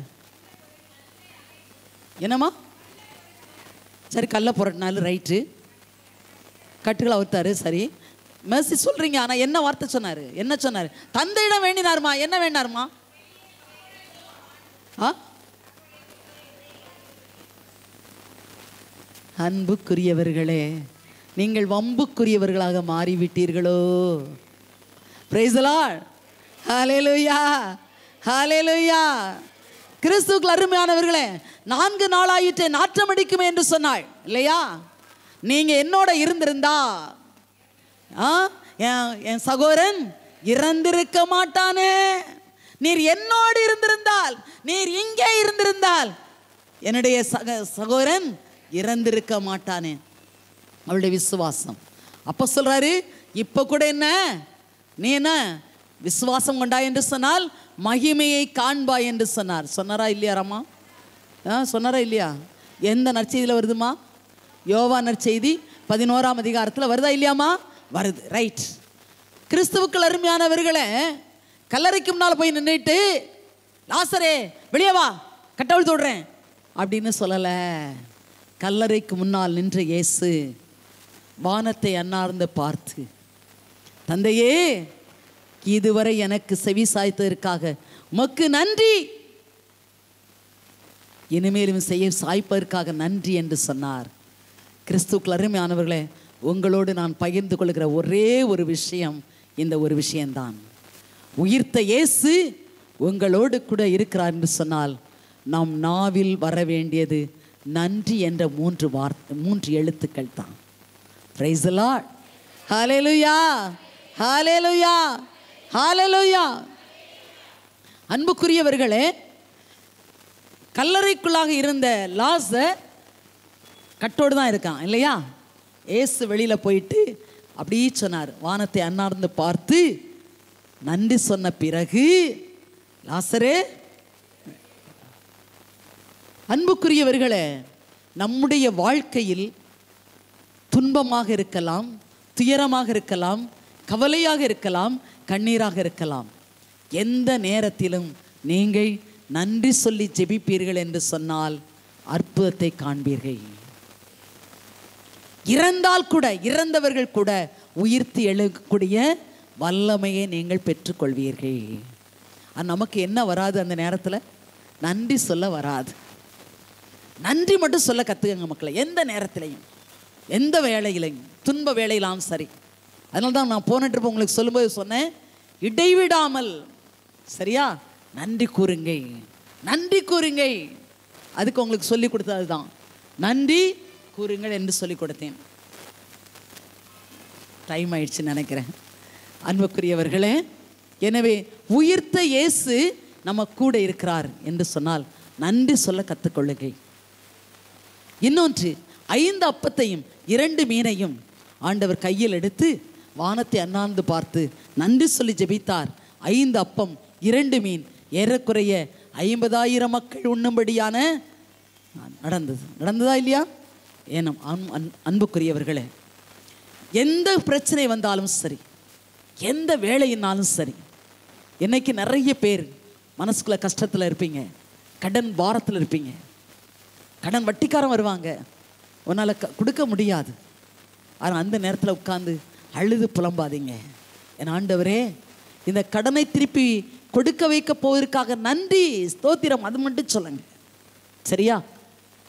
என்னம்மா? சரி, கல்லை புரட்டினாலும் ரைட்டு, கட்டுகளை அவுத்தாரு, சரி, மெர்சி சொல்றீங்க. ஆனால் என்ன வார்த்தை சொன்னார்? என்ன சொன்னார்? தந்தையிடம் வேண்டினாருமா. என்ன வேண்டாருமா? அன்புக்குரியவர்களே, நீங்கள் வம்புக்குரியவர்களாக மாறிவிட்டீர்களோ? Price the Lord. ஹல்லேலூயா, ஹல்லேலூயா. கிறிஸ்துவுக்குள் அருமையானவர்களே, 4 நாளாயிற்று நாற்றம் அடிக்குமே என்று சொன்னாள் இல்லையா? நீங்க என்னோட இருந்திருந்தா, என் சகோதரன் இறந்திருக்க மாட்டானே. நீர் என்னோடு இருந்திருந்தால், நீர் இங்கே இருந்திருந்தால் என்னுடைய சகோதரன் இறந்திருக்க மாட்டானே. அவளுடைய விசுவாசம். அப்போ சொல்றாரு, இப்ப கூட என்ன நீ என்ன விசுவாசம் கொண்டாய் என்று சொன்னால் மகிமையை காண்பாய் என்று சொன்னார். சொன்னாரா இல்லையா ராமா? சொன்னாரா இல்லையா? எந்த நற்செய்தியில் வருதுமா? யோவா நற்செய்தி 11ஆம் அதிகாரத்தில் வருதா இல்லையாமா? வருது. ரைட். கிறிஸ்துவுக்கள் அருமையானவர்களே, கல்லறைக்கு முன்னால் போய் நின்றுட்டு லாசரே வெளியே வா, கட்டவிழ்த்து விடுறேன் அப்படின்னு சொல்லலை. கல்லறைக்கு முன்னால் நின்ற இயேசு வானத்தை அண்ணார்ந்து பார்த்து, தந்தையே, இதுவரை எனக்கு செவி சாய்த்ததற்காக உமக்கு நன்றி, இனிமேலும் செய்ய சாய்ப்பதற்காக நன்றி என்று சொன்னார். கிறிஸ்துவுக்குள் அருமையானவர்களே, உங்களோடு நான் பகிர்ந்து கொள்கிற ஒரே ஒரு விஷயம் இந்த ஒரு விஷயம்தான். உயிர்த்த இயேசு உங்களோடு கூட இருக்கிறார் என்று சொன்னால் நாம் நாவில் வர வேண்டியது நன்றி என்ற 3 எழுத்துக்கள் தான். Praise the Lord. Hallelujah, hallelujah, hallelujah. அன்புக்குரியவர்களே, கல்லறைக்குள்ளாக இருந்த லாசர் கட்டோடு தான் இருக்கான் இல்லையா? ஏசு வெளியில் போயிட்டு அப்படியே சொன்னார், வானத்தை அண்ணார்ந்து பார்த்து நன்றி சொன்ன பிறகு, லாசரே. அன்புக்குரியவர்களே, நம்முடைய வாழ்க்கையில் துன்பமாக இருக்கலாம், துயரமாக இருக்கலாம், கவலையாக இருக்கலாம், கண்ணீராக இருக்கலாம். எந்த நேரத்திலும் நீங்கள் நன்றி சொல்லி ஜெபிப்பீர்கள் என்று சொன்னால் அற்புதத்தை காண்பீர்கள். இறந்தால் கூட, இறந்தவர்கள் கூட உயிர்த்து எழுக்கூடிய வல்லமையை நீங்கள் பெற்றுக்கொள்வீர்கள். நமக்கு என்ன வராது? அந்த நேரத்தில் நன்றி சொல்ல வராது. நன்றி மட்டும் சொல்ல கற்றுக்கங்க மக்களை. எந்த நேரத்திலையும், எந்த வேலையிலையும், துன்ப வேலையிலாம் சரி. அதனால தான் நான் போன ட்ரிப் உங்களுக்கு சொல்லும்போது சொன்னேன், இடைவிடாமல் சரியா நன்றி கூறுங்க, நன்றி கூறுங்க. அதுக்கு உங்களுக்கு சொல்லி கொடுத்தது தான் நன்றி கூறுங்கள் என்று சொல்லி கொடுத்தேன். டைம் ஆயிடுச்சுன்னு நினைக்கிறேன். அன்புக்குரியவர்களே, எனவே உயிர்த்த இயேசு நம்ம கூட இருக்கிறார் என்று சொன்னால் நன்றி சொல்ல கற்றுக்கொள்ளுங்க. இன்னொன்று, 5 அப்பத்தையும் 2 மீனையும் ஆண்டவர் கையில் எடுத்து வானத்தை அண்ணாந்து பார்த்து நன்றி சொல்லி ஜெபித்தார். 5 அப்பம் 2 மீன், ஏறக்குறைய 50,000 மக்கள் உண்ணும்படியான நடந்ததா இல்லையா? ஏனும் அன்புக்குரியவர்களே, எந்த பிரச்சனை வந்தாலும் சரி, எந்த வேலையினாலும் சரி, இன்னைக்கு நிறைய பேர் மனசுக்குள்ள கஷ்டத்தில் இருப்பீங்க, கடன் பாரத்தில் இருப்பீங்க, கடன் வட்டிக்காரன் வருவாங்க, உன்னால் கொடுக்க முடியாது. ஆனால் அந்த நேரத்தில் உட்கார்ந்து அழுது புலம்பாதீங்க. என் ஆண்டவரே, இந்த கடனை திருப்பி கொடுக்க வைக்க போவதற்காக நன்றி, ஸ்தோத்திரம், அது மட்டும் சொல்லுங்க. சரியா?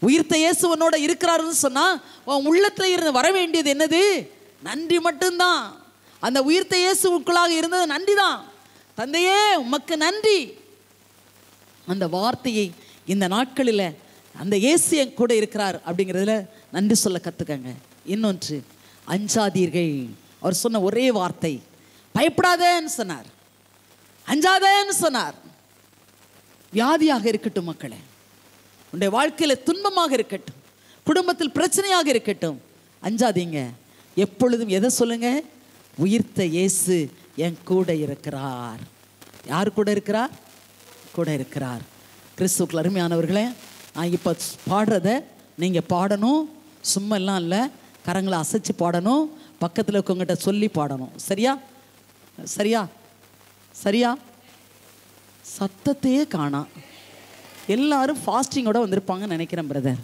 உயிர்த்த இயேசு உன்னோட இருக்கிறாருன்னு சொன்னா உன் உள்ளத்தில் இருந்து வர வேண்டியது என்னது? நன்றி மட்டும்தான். அந்த உயிர்த்த இயேசுக்குள்ளாக இருந்தது நன்றி தான். தந்தையே, உமக்கு நன்றி. அந்த வார்த்தையை இந்த நாட்களில் அந்த இயேசு என் கூட இருக்கிறார் அப்படிங்கிறதுல நன்றி சொல்ல கற்றுக்கங்க. இன்னொன்று, அஞ்சாதீர்கள். அவர் சொன்ன ஒரே வார்த்தை பயப்படாதேன்னு சொன்னார், அஞ்சாதேன்னு சொன்னார். வியாதியாக இருக்கட்டும் மக்களே, உன்னுடைய வாழ்க்கையில் துன்பமாக இருக்கட்டும், குடும்பத்தில் பிரச்சனையாக இருக்கட்டும், அஞ்சாதீங்க. எப்பொழுதும் எதை சொல்லுங்க? உயிர்த்த இயேசு என் கூட இருக்கிறார். யார் கூட இருக்கிறார்? கூட இருக்கிறார். கிறிஸ்துவுக்குள் அருமையானவர்களே, நான் இப்போ பாடுறத நீங்கள் பாடணும். சும்மா எல்லாம் இல்லை, கரங்களை அசைச்சு பாடணும், பக்கத்தில் இருக்கவங்ககிட்ட சொல்லி பாடணும். சரியா? சரியா? சரியா? சத்தத்தையே காணா. எல்லாரும் ஃபாஸ்டிங்கோட வந்திருப்பாங்கன்னு நினைக்கிறேன் பிரதர்.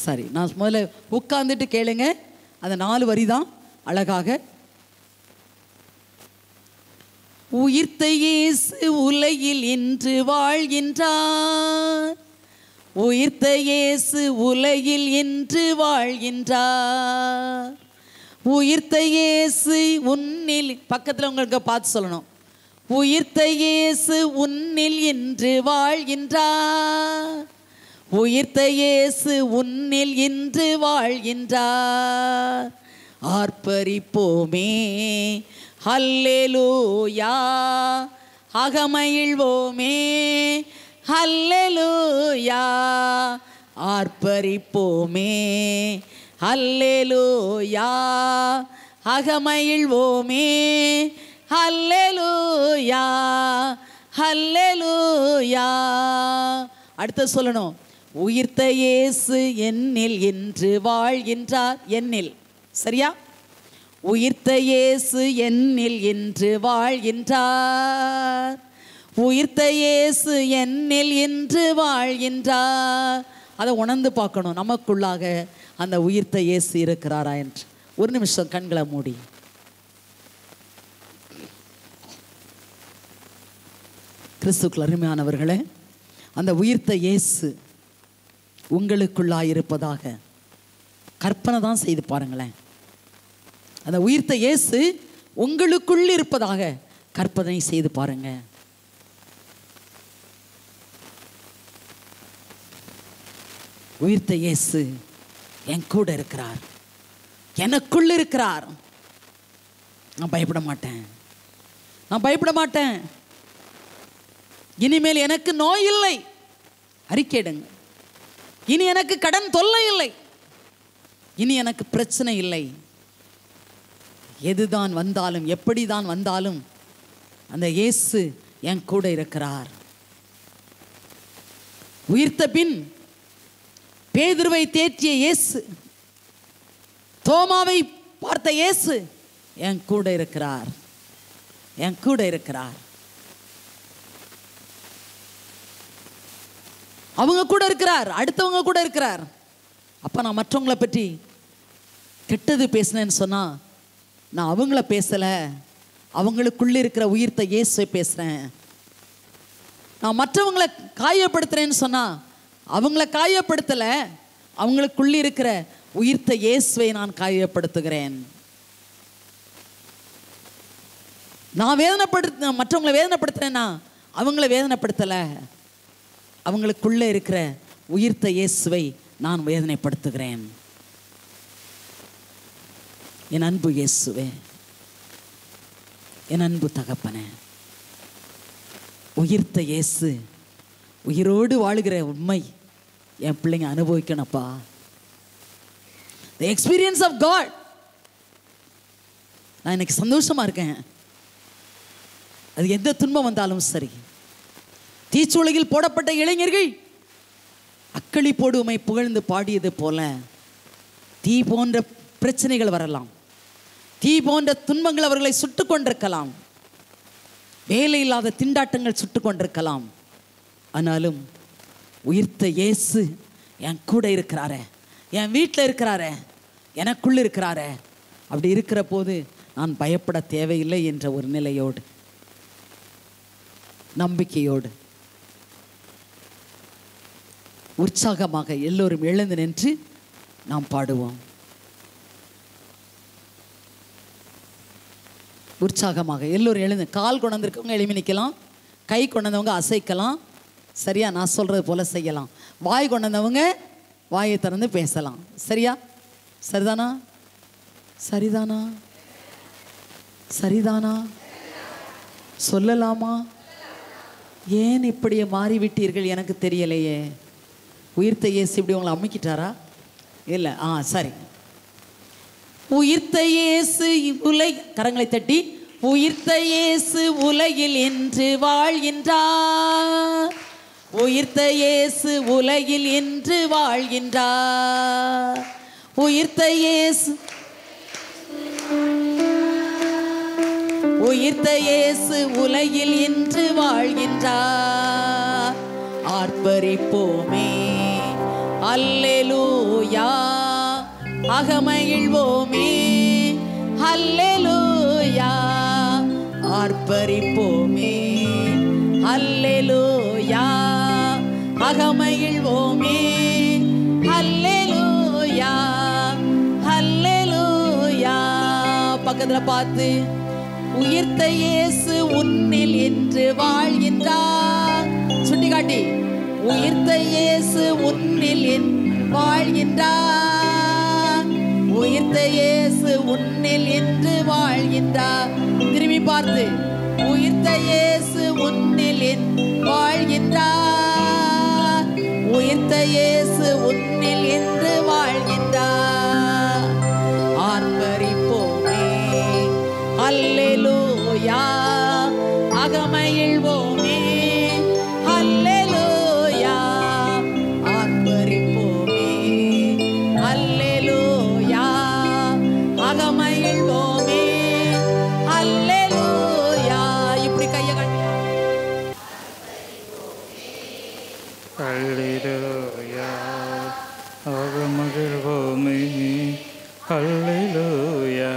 சரி, நான் முதல்ல உட்கார்ந்துட்டு கேளுங்க. அந்த 4 வரி தான் அழகாக. உயிர்த்த இயேசு உலகில் இன்று வாழ்கின்றார், உயிர்த்த இயேசு உலகில் இன்று வாழ்கின்றார், உயிர்த்த இயேசு உன்னில், பக்கத்தில் உங்களுக்கு பார்த்து சொல்லணும், உயிர்த்த இயேசு உன்னில் இன்று வாழ்கின்றார், உயிர்த்த இயேசு உன்னில் இன்று வாழ்கின்றார், ஆர்ப்பரிப்போமே. ஹல்லேலூயா, அகமகிழ்வோமே. ஹல்லேலூயா, ஆர்ப்பரிப்போமே. ஹல்லேலூயா, அகமகிழ்வோமே. ஹல்லேலூயா, ஹல்லேலூயா. அடுத்து சொல்லணும், உயிர்த்த இயேசு என்னில் இன்று வாழ்கின்றார். என்னில், சரியா? உயிர்த்த இயேசு என்னில் இன்று வாழ்கின்றார். உயிர்த்த இயேசு என்னில் இன்று வாழ்கின்றார். அதை உணர்ந்து பார்க்கணும், நமக்குள்ளாக அந்த உயிர்த்த இயேசு இருக்கிறாரா என்று. ஒரு நிமிஷம் கண்களை மூடி. கிறிஸ்துவுக்குள் அருமையானவர்களே, அந்த உயிர்த்த இயேசு உங்களுக்குள்ளாக இருப்பதாக கற்பனை தான் செய்து பாருங்களேன். அந்த உயிர்த்த இயேசு உங்களுக்குள் இருப்பதாக கற்பனை செய்து பாருங்க. உயிர்த்த இயேசு என் கூட இருக்கிறார், எனக்குள் இருக்கிறார். நான் பயப்பட மாட்டேன், நான் பயப்பட மாட்டேன். இனிமேல் எனக்கு நோய் இல்லை, அறிக்கையிடுங்க. இனி எனக்கு கடன் தொல்லை இல்லை, இனி எனக்கு பிரச்சனை இல்லை. எதுதான் வந்தாலும், எப்படிதான் வந்தாலும் அந்த இயேசு என் கூட இருக்கிறார். உயிர்த்த பின் பேதுருவை தேற்றிய இயேசு, தோமாவை பார்த்த இயேசு என் கூட இருக்கிறார், என் கூட இருக்கிறார். அவங்க கூட இருக்கிறார், அடுத்தவங்க கூட இருக்கிறார். அப்போ நான் மற்றவங்களை பற்றி கெட்டது பேசினேன்னு சொன்னால் நான் அவங்கள பேசலை, அவங்களுக்குள்ளே இருக்கிற உயிர்த்த இயேசுவை பேசுகிறேன். நான் மற்றவங்களை காயப்படுத்துகிறேன்னு சொன்னால் அவங்கள காயப்படுத்தலை, அவங்களுக்குள்ளே இருக்கிற உயிர்த்த இயேசுவை நான் காயப்படுத்துகிறேன். நான் மற்றவங்களை வேதனைப்படுத்துகிறேன்னா அவங்கள வேதனைப்படுத்தலை, அவங்களுக்குள்ளே இருக்கிற உயிர்த்த இயேசுவை நான் வேதனைப்படுத்துகிறேன். என் அன்பு இயேசுவே, என் அன்பு தகப்பனே, உயிர்த்த இயேசு உயிரோடு வாழுகிற உண்மை என் பிள்ளைங்க அனுபவிக்கணும்ப்பா. The experience of God. நான் இன்னைக்கு சந்தோஷமா இருக்கேன். அது எந்த துன்பம் வந்தாலும் சரி. தீச்சூளையில் போடப்பட்ட இளைஞர்கள் அக்களிப்போடு உம்மை புகழ்ந்து பாடியது போல தீ போன்ற பிரச்சனைகள் வரலாம், தீ போன்ற துன்பங்கள் அவர்களை சுட்டு கொண்டிருக்கலாம், வேலை இல்லாத திண்டாட்டங்கள் சுட்டு கொண்டிருக்கலாம். ஆனாலும் உயிர்த்த இயேசு என் கூட இருக்கிறாரே, என் வீட்டில் இருக்கிறாரே, எனக்குள்ள இருக்கிறாரே. அப்படி இருக்கிற போது நான் பயப்பட தேவையில்லை என்ற ஒரு நிலையோடு, நம்பிக்கையோடு, உற்சாகமாக எல்லோரும் எழுந்து நின்று நாம் பாடுவோம். உற்சாகமாக எல்லோரும் எழுந்து, கால் கொண்டவங்க எழுப்பி நிற்கலாம், கை கொண்டவங்க அசைக்கலாம், சரியா? நான் சொல்கிறது போல செய்யலாம். வாய் கொண்டவங்க வாயை திறந்து பேசலாம், சரியா? சரிதானா? சரிதானா? சரிதானா? சொல்லலாமா? ஏன் இப்படி மாறிவிட்டீர்கள் எனக்கு தெரியலையே. உயிர்த்த இயேசு இப்படி உங்களை அமுக்கிட்டாரா? இல்லை. சரி. உயிர்த்த இயேசு கரங்களை தட்டி, உயிர்த்த இயேசு உலகில் என்று வாழ்கின்றார். உயிர்த்த இயேசு உலகில் என்று வாழ்கின்றார். உயிர்த்த இயேசு, உயிர்த்த இயேசு உலகில் என்று வாழ்கின்றார். ஆர்ப்பரிப்போமே, அல்லேலூயா, அகமகிழ்வோமே, அல்லேலூயா, ஆர்ப்பரிப்போமே, அல்லேலூயா, அகமகிழ்வோமே, அல்லேலூயா, அல்லேலூயா. பக்கத்துல பார்த்து, உயிர்த்த இயேசு உன்னில் என்று வாழ்கின்றார். சுட்டிக்காட்டி, உயிர்த்த இயேசு உன்னில் வாழ்கின்றார். உயிர்த்த இயேசு உன்னில் என்று வாழ்கின்றார். திரும்பி பார்த்து, உயிர்த்த இயேசு உன்னில் வாழ்கின்றார். உயிர்த்த இயேசு உன்னில் என்று வாழ்கின்றார். ஆர்ப்பரிப்போமே அல்லேலூயா, அகமகிழ்வோமே அல்லேலூயா. ஆர்ப்பரிப்போமே அல்லேலூயா, அகமகிழ்வோமே அல்லேலூயா. இப்படி கையை காட்டி அல்லேலூயா, அகமகிழ்வோமே அல்லேலூயா.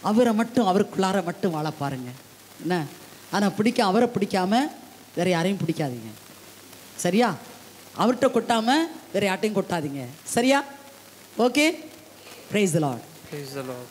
அவரை மட்டும், அவருக்குள்ளார மட்டும் வாழ பாருங்க என்ன. ஆனால் அவரை பிடிக்காம வேற யாரையும் பிடிக்காதீங்க, சரியா? அவர்கிட்ட கொட்டாம வேற யார்ட்டையும் கொட்டாதீங்க, சரியா? Okay. Price the Lord. Praise the Lord.